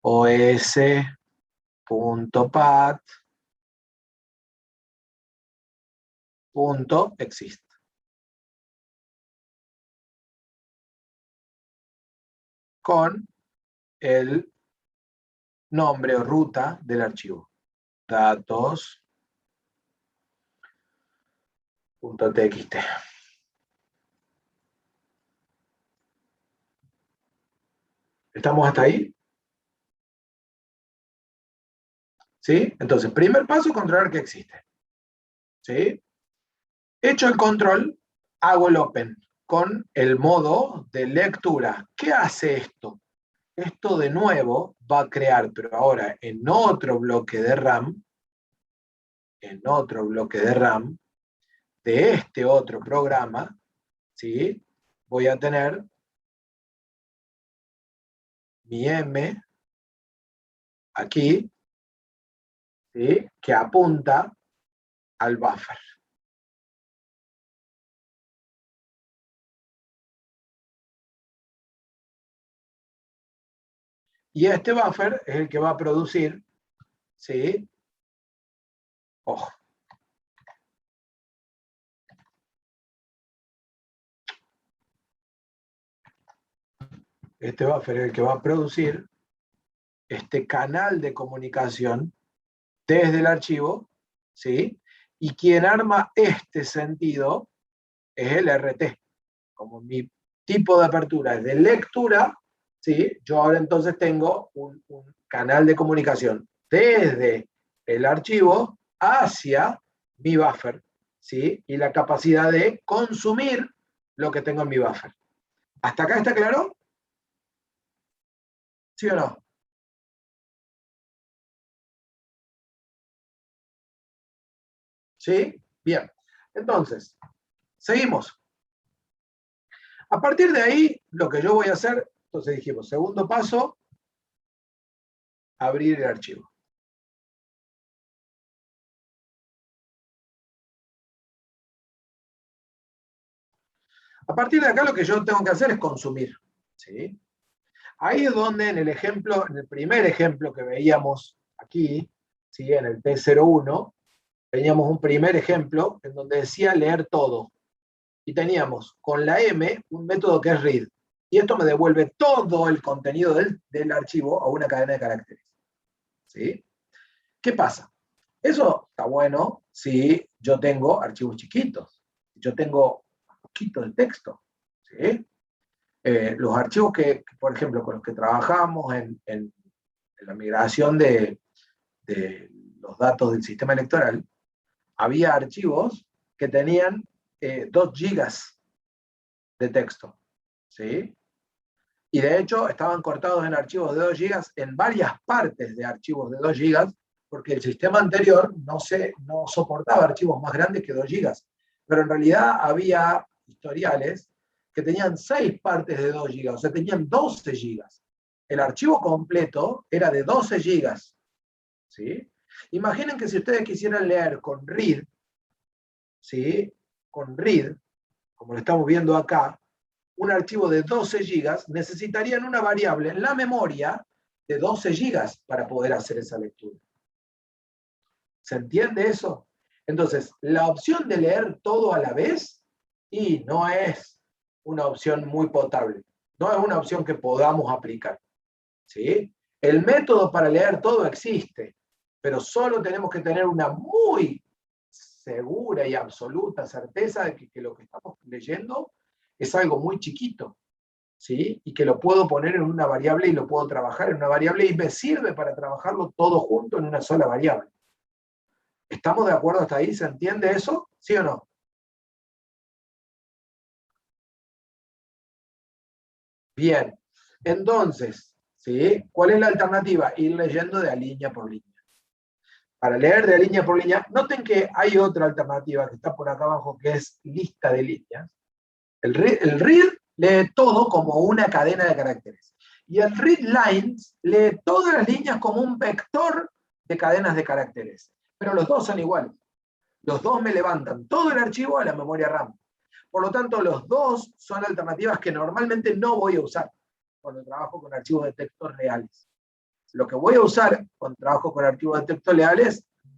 os.path.exist. Con el nombre o ruta del archivo. Datos.txt. ¿Estamos hasta ahí? ¿Sí? Entonces, primer paso, controlar que existe. ¿Sí? Hecho el control, hago el open con el modo de lectura. ¿Qué hace esto? Esto de nuevo va a crear, pero ahora en otro bloque de RAM, de este otro programa, ¿sí?, voy a tener mi M aquí, ¿sí?, que apunta al buffer. Y este buffer es el que va a producir, ¿sí? Ojo. Este buffer es el que va a producir este canal de comunicación desde el archivo, ¿sí? Y quien arma este sentido es el RT. Como mi tipo de apertura es de lectura, ¿sí?, yo ahora entonces tengo un canal de comunicación desde el archivo hacia mi buffer, ¿sí?, y la capacidad de consumir lo que tengo en mi buffer. ¿Hasta acá está claro? ¿Sí o no? ¿Sí? Bien. Entonces, seguimos. A partir de ahí, lo que yo voy a hacer, entonces dijimos, segundo paso, abrir el archivo. A partir de acá lo que yo tengo que hacer es consumir, ¿sí? Ahí es donde en el ejemplo, en el primer ejemplo que veíamos aquí, ¿sí?, en el T01, teníamos un primer ejemplo en donde decía leer todo. Y teníamos con la M un método que es read. Y esto me devuelve todo el contenido del archivo a una cadena de caracteres. ¿Sí? ¿Qué pasa? Eso está bueno si yo tengo archivos chiquitos. Si yo tengo poquito de texto. ¿Sí? Los archivos que, por ejemplo, con los que trabajamos en la migración de los datos del sistema electoral, había archivos que tenían 2 gigas de texto, ¿sí? Y de hecho estaban cortados en archivos de 2 gigas, en varias partes de archivos de 2 gigas, porque el sistema anterior no soportaba archivos más grandes que 2 gigas. Pero en realidad había historiales que tenían 6 partes de 2 gigas, o sea, tenían 12 gigas. El archivo completo era de 12 gigas. ¿Sí? Imaginen que si ustedes quisieran leer con read, ¿sí? Con read, como lo estamos viendo acá, un archivo de 12 gigas, necesitarían una variable en la memoria de 12 gigas para poder hacer esa lectura. ¿Se entiende eso? Entonces, la opción de leer todo a la vez, y no es una opción muy potable. No es una opción que podamos aplicar. ¿Sí? El método para leer todo existe, pero solo tenemos que tener una muy segura y absoluta certeza de que lo que estamos leyendo es algo muy chiquito, ¿sí? Y que lo puedo poner en una variable y lo puedo trabajar en una variable y me sirve para trabajarlo todo junto en una sola variable. ¿Estamos de acuerdo hasta ahí? ¿Se entiende eso? ¿Sí o no? Bien, entonces, ¿sí? ¿Cuál es la alternativa? Ir leyendo de línea por línea. Para leer de línea por línea, noten que hay otra alternativa que está por acá abajo, que es lista de líneas. El read lee todo como una cadena de caracteres. Y el read lines lee todas las líneas como un vector de cadenas de caracteres. Pero los dos son iguales. Los dos me levantan todo el archivo a la memoria RAM. Por lo tanto, los dos son alternativas que normalmente no voy a usar cuando trabajo con archivos de texto reales. Lo que voy a usar cuando trabajo con archivos de texto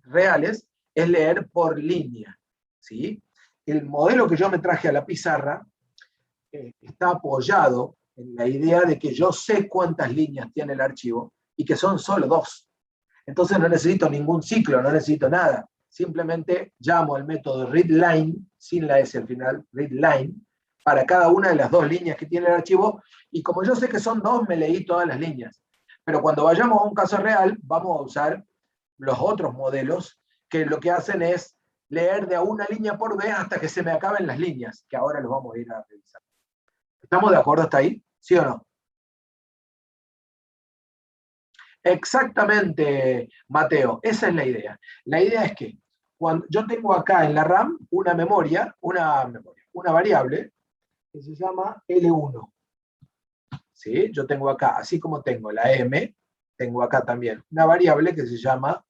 reales es leer por línea. ¿Sí? El modelo que yo me traje a la pizarra está apoyado en la idea de que yo sé cuántas líneas tiene el archivo y que son solo 2. Entonces no necesito ningún ciclo, no necesito nada. Simplemente llamo al método readLine, sin la S al final, readLine, para cada una de las 2 líneas que tiene el archivo, y como yo sé que son 2, me leí todas las líneas. Pero cuando vayamos a un caso real, vamos a usar los otros modelos, que lo que hacen es leer de a una línea por vez hasta que se me acaben las líneas, que ahora los vamos a ir a revisar. ¿Estamos de acuerdo hasta ahí? ¿Sí o no? Exactamente, Mateo, esa es la idea. La idea es que cuando yo tengo acá en la RAM una variable que se llama L1. ¿Sí? Yo tengo acá, así como tengo la M, tengo acá también una variable que se llama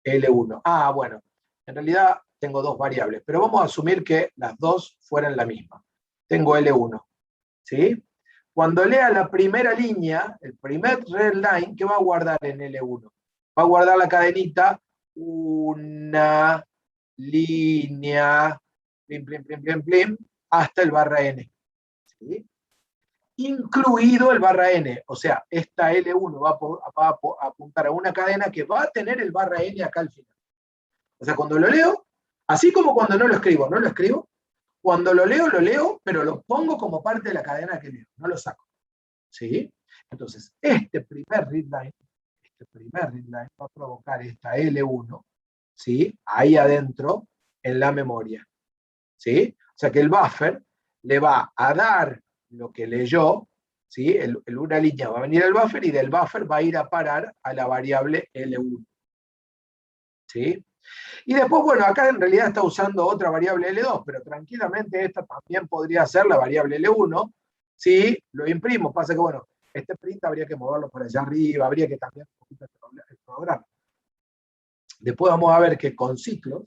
L1. Ah, bueno, en realidad tengo 2 variables, pero vamos a asumir que las 2 fueran la misma. Tengo L1, ¿sí? Cuando lea la primera línea, el primer readline, ¿qué va a guardar en L1? Va a guardar la cadenita, una línea, plim, plim, plim, plim, plim, hasta el barra N. ¿Sí? Incluido el barra N, o sea, esta L1 va a apuntar a una cadena que va a tener el barra N acá al final. O sea, cuando lo leo, así como cuando no lo escribo, cuando lo leo, pero lo pongo como parte de la cadena que leo, no lo saco. ¿Sí? Entonces, este primer readline va a provocar esta L1, ¿sí? Ahí adentro, en la memoria. ¿Sí? O sea que el buffer le va a dar lo que leyó, ¿sí? Una línea va a venir al buffer y del buffer va a ir a parar a la variable L1. ¿Sí? Y después, bueno, acá en realidad está usando otra variable L2, pero tranquilamente esta también podría ser la variable L1, si lo imprimo. Pasa que, bueno, este print habría que moverlo por allá arriba, habría que cambiar un poquito el programa. Después vamos a ver que con ciclos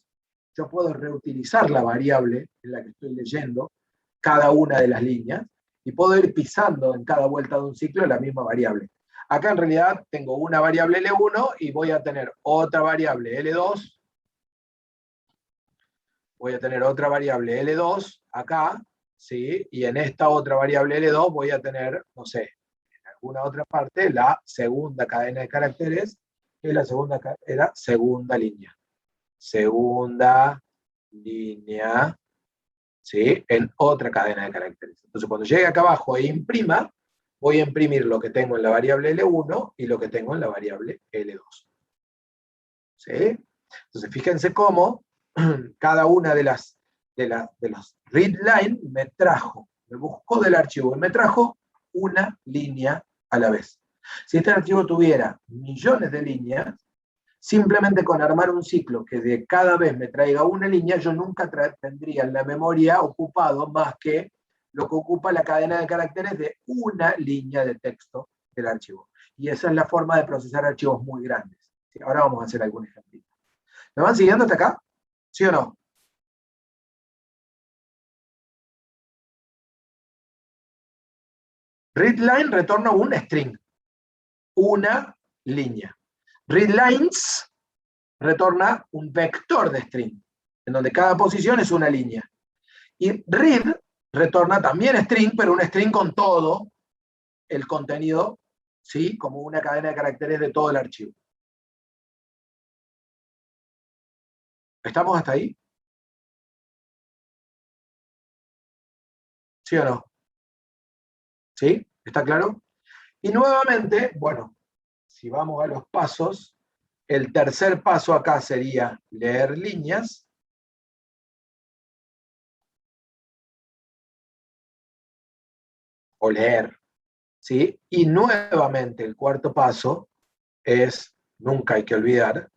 yo puedo reutilizar la variable en la que estoy leyendo cada una de las líneas y puedo ir pisando en cada vuelta de un ciclo la misma variable. Acá en realidad tengo una variable L1 y voy a tener otra variable L2. Voy a tener otra variable L2 acá, ¿sí? Y en esta otra variable L2 voy a tener, no sé, en alguna otra parte, la segunda cadena de caracteres, que la segunda era segunda línea. Segunda línea, ¿sí? En otra cadena de caracteres. Entonces, cuando llegue acá abajo e imprima, voy a imprimir lo que tengo en la variable L1 y lo que tengo en la variable L2. ¿Sí? Entonces, fíjense cómo cada una de los readline me buscó del archivo y me trajo una línea a la vez. Si este archivo tuviera millones de líneas, Simplemente con armar un ciclo que de cada vez me traiga una línea, yo nunca tendría en la memoria ocupado más que lo que ocupa la cadena de caracteres de una línea de texto del archivo. Y esa es la forma de procesar archivos muy grandes. ¿Sí? Ahora vamos a hacer algún ejemplo. ¿Me van siguiendo hasta acá? ¿Sí o no? Readline retorna un string, una línea. Readlines retorna un vector de string, en donde cada posición es una línea. Y read retorna también string, pero un string con todo el contenido, ¿sí? Como una cadena de caracteres de todo el archivo. ¿Estamos hasta ahí? ¿Sí o no? ¿Sí? ¿Está claro? Y nuevamente, bueno, si vamos a los pasos, el tercer paso acá sería leer líneas. O leer, ¿sí? Y nuevamente el cuarto paso es, nunca hay que olvidar,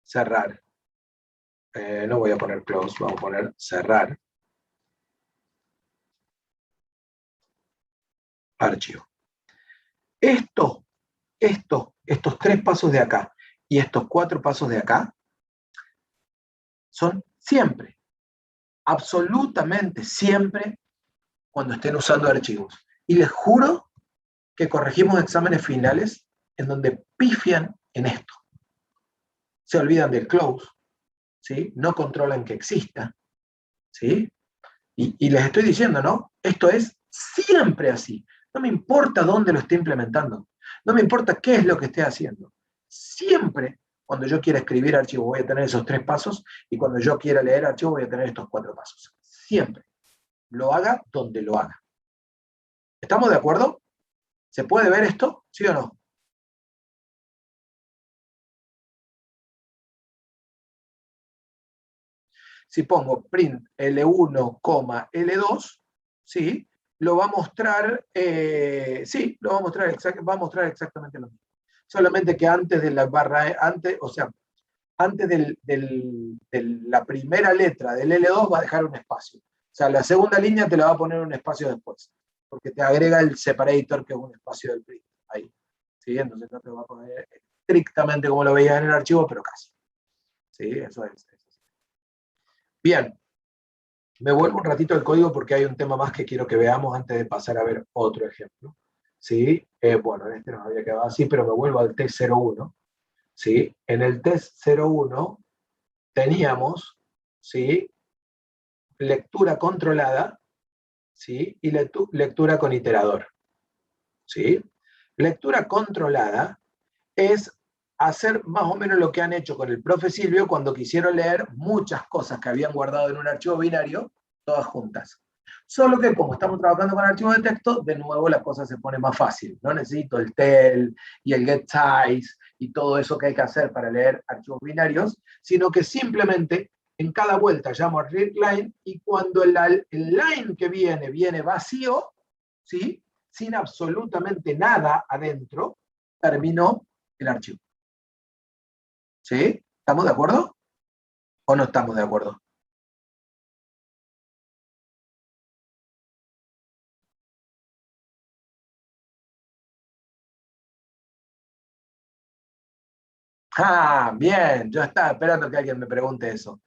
cerrar. No voy a poner close, vamos a poner cerrar. Archivo. Estos tres pasos de acá y estos cuatro pasos de acá son siempre, absolutamente siempre, cuando estén usando archivos. Y les juro que corregimos exámenes finales en donde pifian en esto. Se olvidan del close, ¿sí? No controlan que exista, ¿sí? Y les estoy diciendo, ¿no? Esto es siempre así. No me importa dónde lo esté implementando. No me importa qué es lo que esté haciendo. Siempre, cuando yo quiera escribir archivos, voy a tener esos tres pasos, y cuando yo quiera leer archivos, voy a tener estos cuatro pasos. Siempre. Lo haga donde lo haga. ¿Estamos de acuerdo? ¿Se puede ver esto? ¿Sí o no? Si pongo print L1, L2, ¿sí? Lo va a mostrar, sí, lo va a mostrar, va a mostrar exactamente lo mismo. Solamente que antes de la barra, antes de la primera letra del L2 va a dejar un espacio. O sea, la segunda línea te la va a poner un espacio después, porque te agrega el separator, que es un espacio del print, ahí. ¿Sí? Entonces no te va a poner estrictamente como lo veías en el archivo, pero casi. ¿Sí? Eso es. Bien. Me vuelvo un ratito al código porque hay un tema más que quiero que veamos antes de pasar a ver otro ejemplo. ¿Sí? Bueno, en este nos había quedado así, pero me vuelvo al test 01. ¿Sí? En el test 01 teníamos, ¿sí? Lectura controlada, ¿sí? Y lectura con iterador. ¿Sí? Lectura controlada es hacer más o menos lo que han hecho con el profe Silvio cuando quisieron leer muchas cosas que habían guardado en un archivo binario, todas juntas. Solo que como estamos trabajando con archivos de texto, de nuevo la cosa se pone más fácil. No necesito el tel y el get size y todo eso que hay que hacer para leer archivos binarios, sino que simplemente en cada vuelta llamo a readline, y cuando el line que viene vacío, ¿sí? Sin absolutamente nada adentro, terminó el archivo. ¿Sí? ¿Estamos de acuerdo? ¿O no estamos de acuerdo? Ah, bien, yo estaba esperando que alguien me pregunte eso.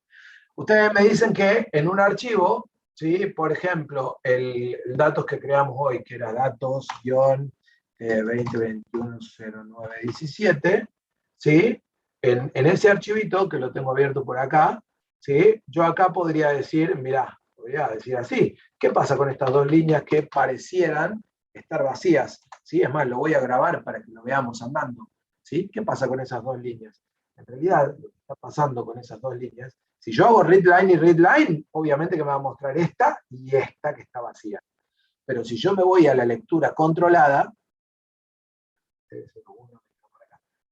Ustedes me dicen que en un archivo, ¿sí? Por ejemplo, el datos que creamos hoy, que era datos-2021-0917, ¿sí? En ese archivito, que lo tengo abierto por acá, ¿sí? Yo acá podría decir, mirá, podría decir así, ¿qué pasa con estas dos líneas que parecieran estar vacías? ¿Sí? Es más, lo voy a grabar para que lo veamos andando. ¿Sí? ¿Qué pasa con esas dos líneas? En realidad, lo que está pasando con esas dos líneas, si yo hago readline y readline, obviamente que me va a mostrar esta y esta que está vacía. Pero si yo me voy a la lectura controlada,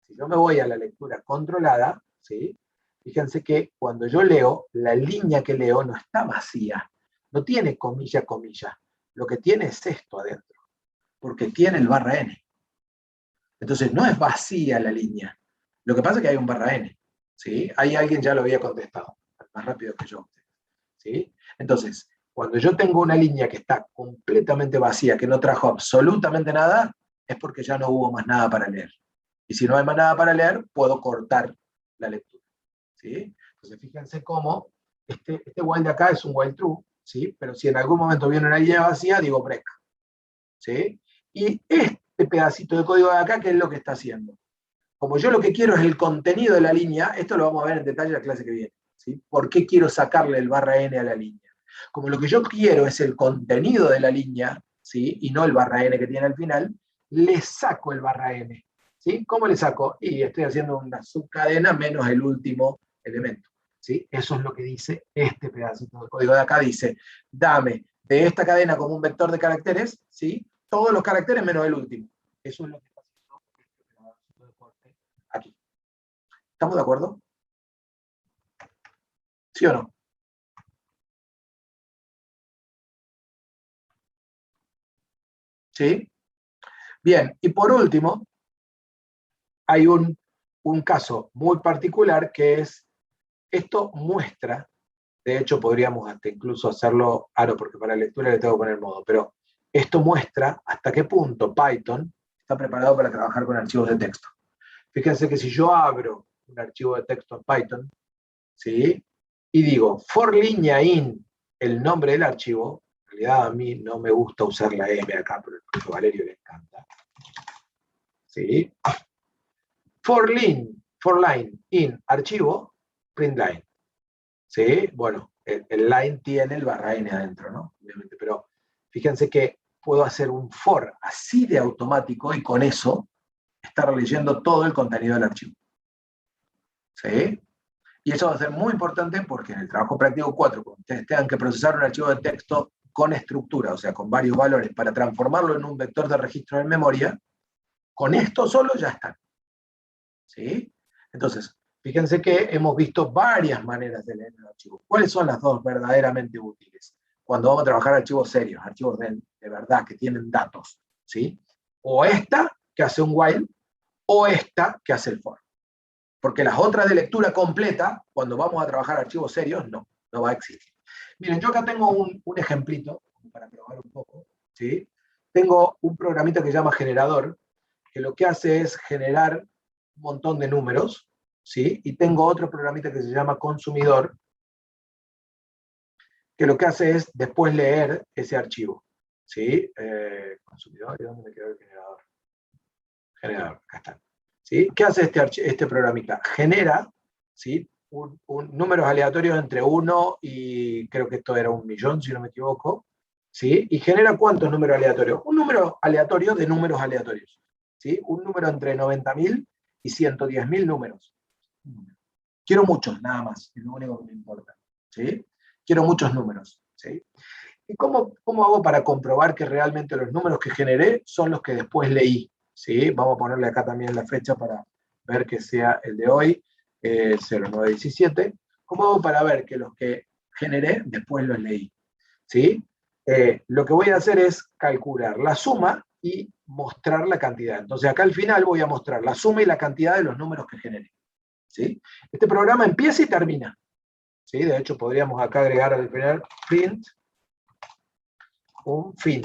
si yo me voy a la lectura controlada, ¿sí? Fíjense que cuando yo leo, la línea que leo no está vacía, no tiene comilla, comilla. Lo que tiene es esto adentro, porque tiene el barra n. Entonces no es vacía la línea, Lo que pasa es que hay un barra n, ¿sí? Ahí alguien ya lo había contestado, más rápido que yo, ¿sí? Entonces, cuando yo tengo una línea que está completamente vacía, que no trajo absolutamente nada, es porque ya no hubo más nada para leer. Y si no hay más nada para leer, puedo cortar la lectura, ¿sí? Entonces, fíjense cómo este while de acá es un while true, ¿sí? Pero si en algún momento viene una línea vacía, digo break, ¿sí? Y este pedacito de código de acá, ¿qué es lo que está haciendo? Como yo lo que quiero es el contenido de la línea, esto lo vamos a ver en detalle en la clase que viene, ¿sí? ¿Por qué quiero sacarle el barra n a la línea? Como lo que yo quiero es el contenido de la línea, ¿sí? Y no el barra n que tiene al final, le saco el barra n, ¿sí? ¿Cómo le saco? Y estoy haciendo una subcadena menos el último elemento, ¿sí? Eso es lo que dice este pedacito de código de acá, dice, dame de esta cadena como un vector de caracteres, ¿sí? Todos los caracteres menos el último. Eso es lo que está haciendo este pedacito de corte aquí. ¿Estamos de acuerdo? ¿Sí o no? ¿Sí? Bien, y por último, hay un caso muy particular que es, esto muestra, de hecho podríamos hasta incluso hacerlo, no, porque para la lectura le tengo que poner modo, pero esto muestra hasta qué punto Python está preparado para trabajar con archivos de texto. Fíjense que si yo abro un archivo de texto en Python, ¿sí? Y digo for línea in el nombre del archivo, en realidad a mí no me gusta usar la M acá, pero a Valerio le encanta, ¿sí? For line in archivo, print line, ¿sí? Bueno, el line tiene el barra n adentro, ¿no? Obviamente, pero fíjense que puedo hacer un for así de automático y con eso estar leyendo todo el contenido del archivo, ¿sí? Y eso va a ser muy importante porque en el trabajo práctico 4, cuando ustedes tengan que procesar un archivo de texto con estructura, o sea, con varios valores, para transformarlo en un vector de registro en memoria, con esto solo ya están, ¿sí? Entonces, fíjense que hemos visto varias maneras de leer el archivo. ¿Cuáles son las dos verdaderamente útiles? Cuando vamos a trabajar archivos serios, archivos de verdad, que tienen datos, ¿sí? O esta, que hace un while, o esta, que hace el for. Porque las otras de lectura completa, cuando vamos a trabajar archivos serios, no va a existir. Miren, yo acá tengo un ejemplito, para probar un poco, ¿sí? Tengo un programita que se llama generador, que lo que hace es generar un montón de números, ¿sí? Y tengo otro programita que se llama consumidor, que lo que hace es después leer ese archivo, ¿sí? Consumidor, ¿y dónde me quedó el generador? Generador, acá está. ¿Sí? ¿Qué hace este programita? Genera, ¿sí? Números aleatorios entre 1 y creo que esto era 1.000.000, si no me equivoco, ¿sí? Y genera ¿cuántos números aleatorios? Un número aleatorio de números aleatorios, ¿sí? Un número entre 90.000 y 110.000 números. Quiero muchos, nada más, es lo único que me importa, ¿sí? Quiero muchos números, ¿sí? ¿Y cómo hago para comprobar que realmente los números que generé son los que después leí? ¿Sí? Vamos a ponerle acá también la fecha para ver que sea el de hoy, 0917. ¿Cómo hago para ver que los que generé después los leí? ¿Sí? Lo que voy a hacer es calcular la suma y mostrar la cantidad. Entonces acá al final voy a mostrar la suma y la cantidad de los números que generé, ¿sí? Este programa empieza y termina, ¿sí? De hecho podríamos acá agregar al final print un fin,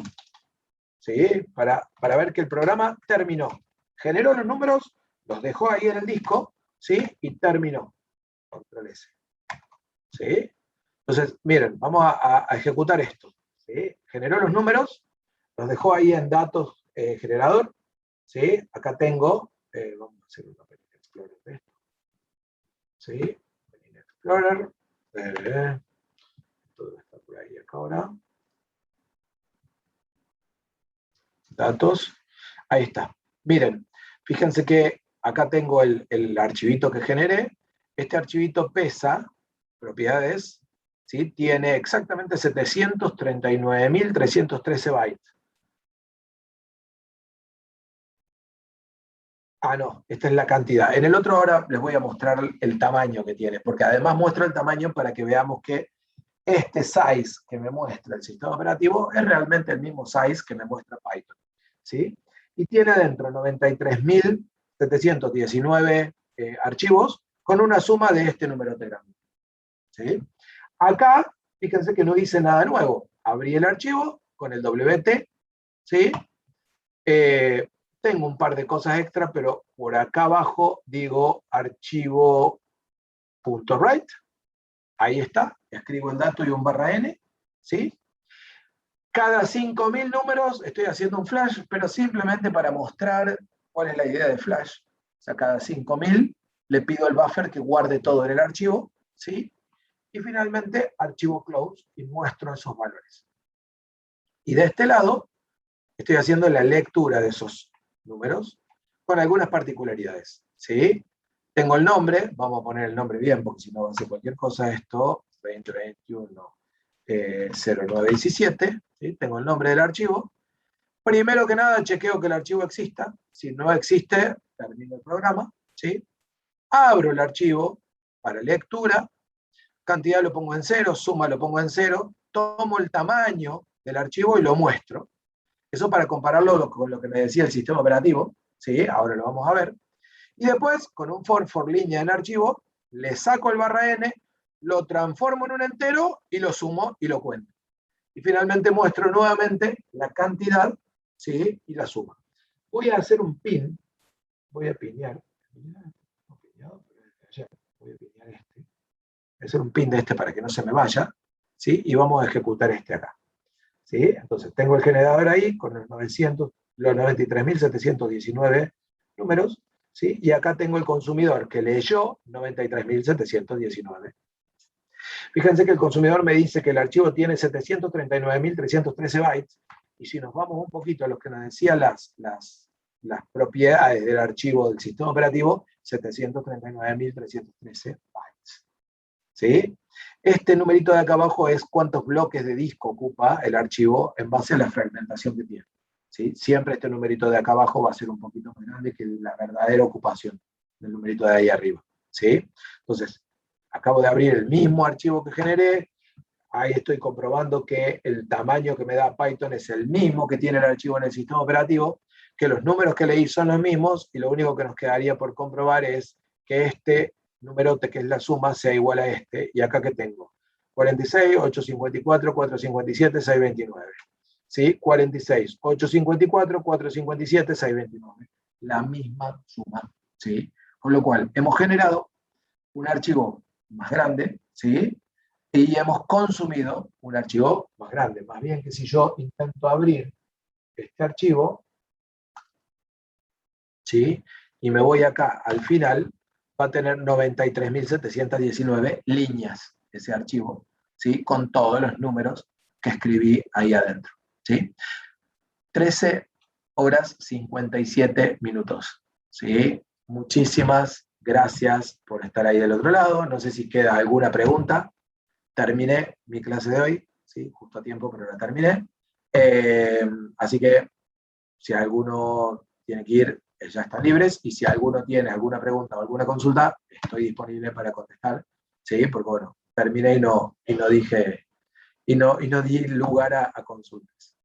¿sí? Para ver que el programa terminó. Generó los números, los dejó ahí en el disco, ¿sí? Y terminó. Control S. ¿Sí? Entonces, miren, vamos a ejecutar esto, ¿sí? Generó los números, los dejó ahí en datos generador, ¿sí? Acá tengo, vamos a hacer una pequeña explorer de esto, ¿sí? Pequeña explorer, todo está por ahí acá ahora. Datos, ahí está. Miren, fíjense que acá tengo el archivito que generé. Este archivito pesa, propiedades, ¿sí? Tiene exactamente 739.313 bytes. No, esta es la cantidad. En el otro ahora les voy a mostrar el tamaño que tiene, porque además muestro el tamaño para que veamos que este size que me muestra el sistema operativo es realmente el mismo size que me muestra Python, ¿sí? Y tiene dentro 93.719 archivos con una suma de este numerote grande. ¿Sí? Acá, fíjense que no hice nada nuevo. Abrí el archivo con el WT, ¿sí? Tengo un par de cosas extra, pero por acá abajo digo archivo.write. Ahí está, escribo el dato y un /n, ¿sí? Cada 5.000 números estoy haciendo un flash, pero simplemente para mostrar cuál es la idea de flash. O sea, cada 5.000 le pido al buffer que guarde todo en el archivo, ¿sí? Y finalmente, archivo close y muestro esos valores. Y de este lado, estoy haciendo la lectura de esos números con algunas particularidades, ¿sí? Tengo el nombre, vamos a poner el nombre bien, porque si no va a ser cualquier cosa esto, 2021 0917, ¿sí? Tengo el nombre del archivo. Primero que nada, chequeo que el archivo exista. Si no existe, termino el programa, ¿sí? Abro el archivo para lectura, cantidad lo pongo en 0, suma lo pongo en 0, tomo el tamaño del archivo y lo muestro. Eso para compararlo con lo que me decía el sistema operativo, ¿sí? Ahora lo vamos a ver. Y después, con un for línea en archivo, le saco el /n, lo transformo en un entero y lo sumo y lo cuento. Y finalmente muestro nuevamente la cantidad, ¿sí? Y la suma. Voy a hacer un pin, voy a pinear, voy a pinear este. Voy a hacer un pin de este para que no se me vaya, ¿sí? Y vamos a ejecutar este acá. ¿Sí? Entonces tengo el generador ahí con los 93.719 números, ¿sí? Y acá tengo el consumidor que leyó 93.719. Fíjense que el consumidor me dice que el archivo tiene 739.313 bytes, y si nos vamos un poquito a lo que nos decían las propiedades del archivo del sistema operativo, 739.313 bytes. ¿Sí? Este numerito de acá abajo es cuántos bloques de disco ocupa el archivo en base a la fragmentación que tiene. ¿Sí? Siempre este numerito de acá abajo va a ser un poquito más grande que la verdadera ocupación del numerito de ahí arriba. ¿Sí? Entonces, acabo de abrir el mismo archivo que generé, ahí estoy comprobando que el tamaño que me da Python es el mismo que tiene el archivo en el sistema operativo, que los números que leí son los mismos, y lo único que nos quedaría por comprobar es que este numerote, que es la suma, sea igual a este, y acá que tengo 46, 854, 457, 629. ¿Sí? 46, 854, 457, 629. La misma suma. ¿Sí? Con lo cual, hemos generado un archivo más grande, ¿sí? Y hemos consumido un archivo más grande. Más bien que si yo intento abrir este archivo, ¿sí? Y me voy acá al final, va a tener 93.719 líneas ese archivo, ¿sí? Con todos los números que escribí ahí adentro, ¿sí? 13 horas 57 minutos, ¿sí? Muchísimas gracias por estar ahí del otro lado. No sé si queda alguna pregunta. Terminé mi clase de hoy, ¿sí? Justo a tiempo, pero la terminé. Así que si alguno tiene que ir, ya están libres, y si alguno tiene alguna pregunta o alguna consulta, estoy disponible para contestar, ¿sí? Porque bueno, terminé y no di lugar a consultas.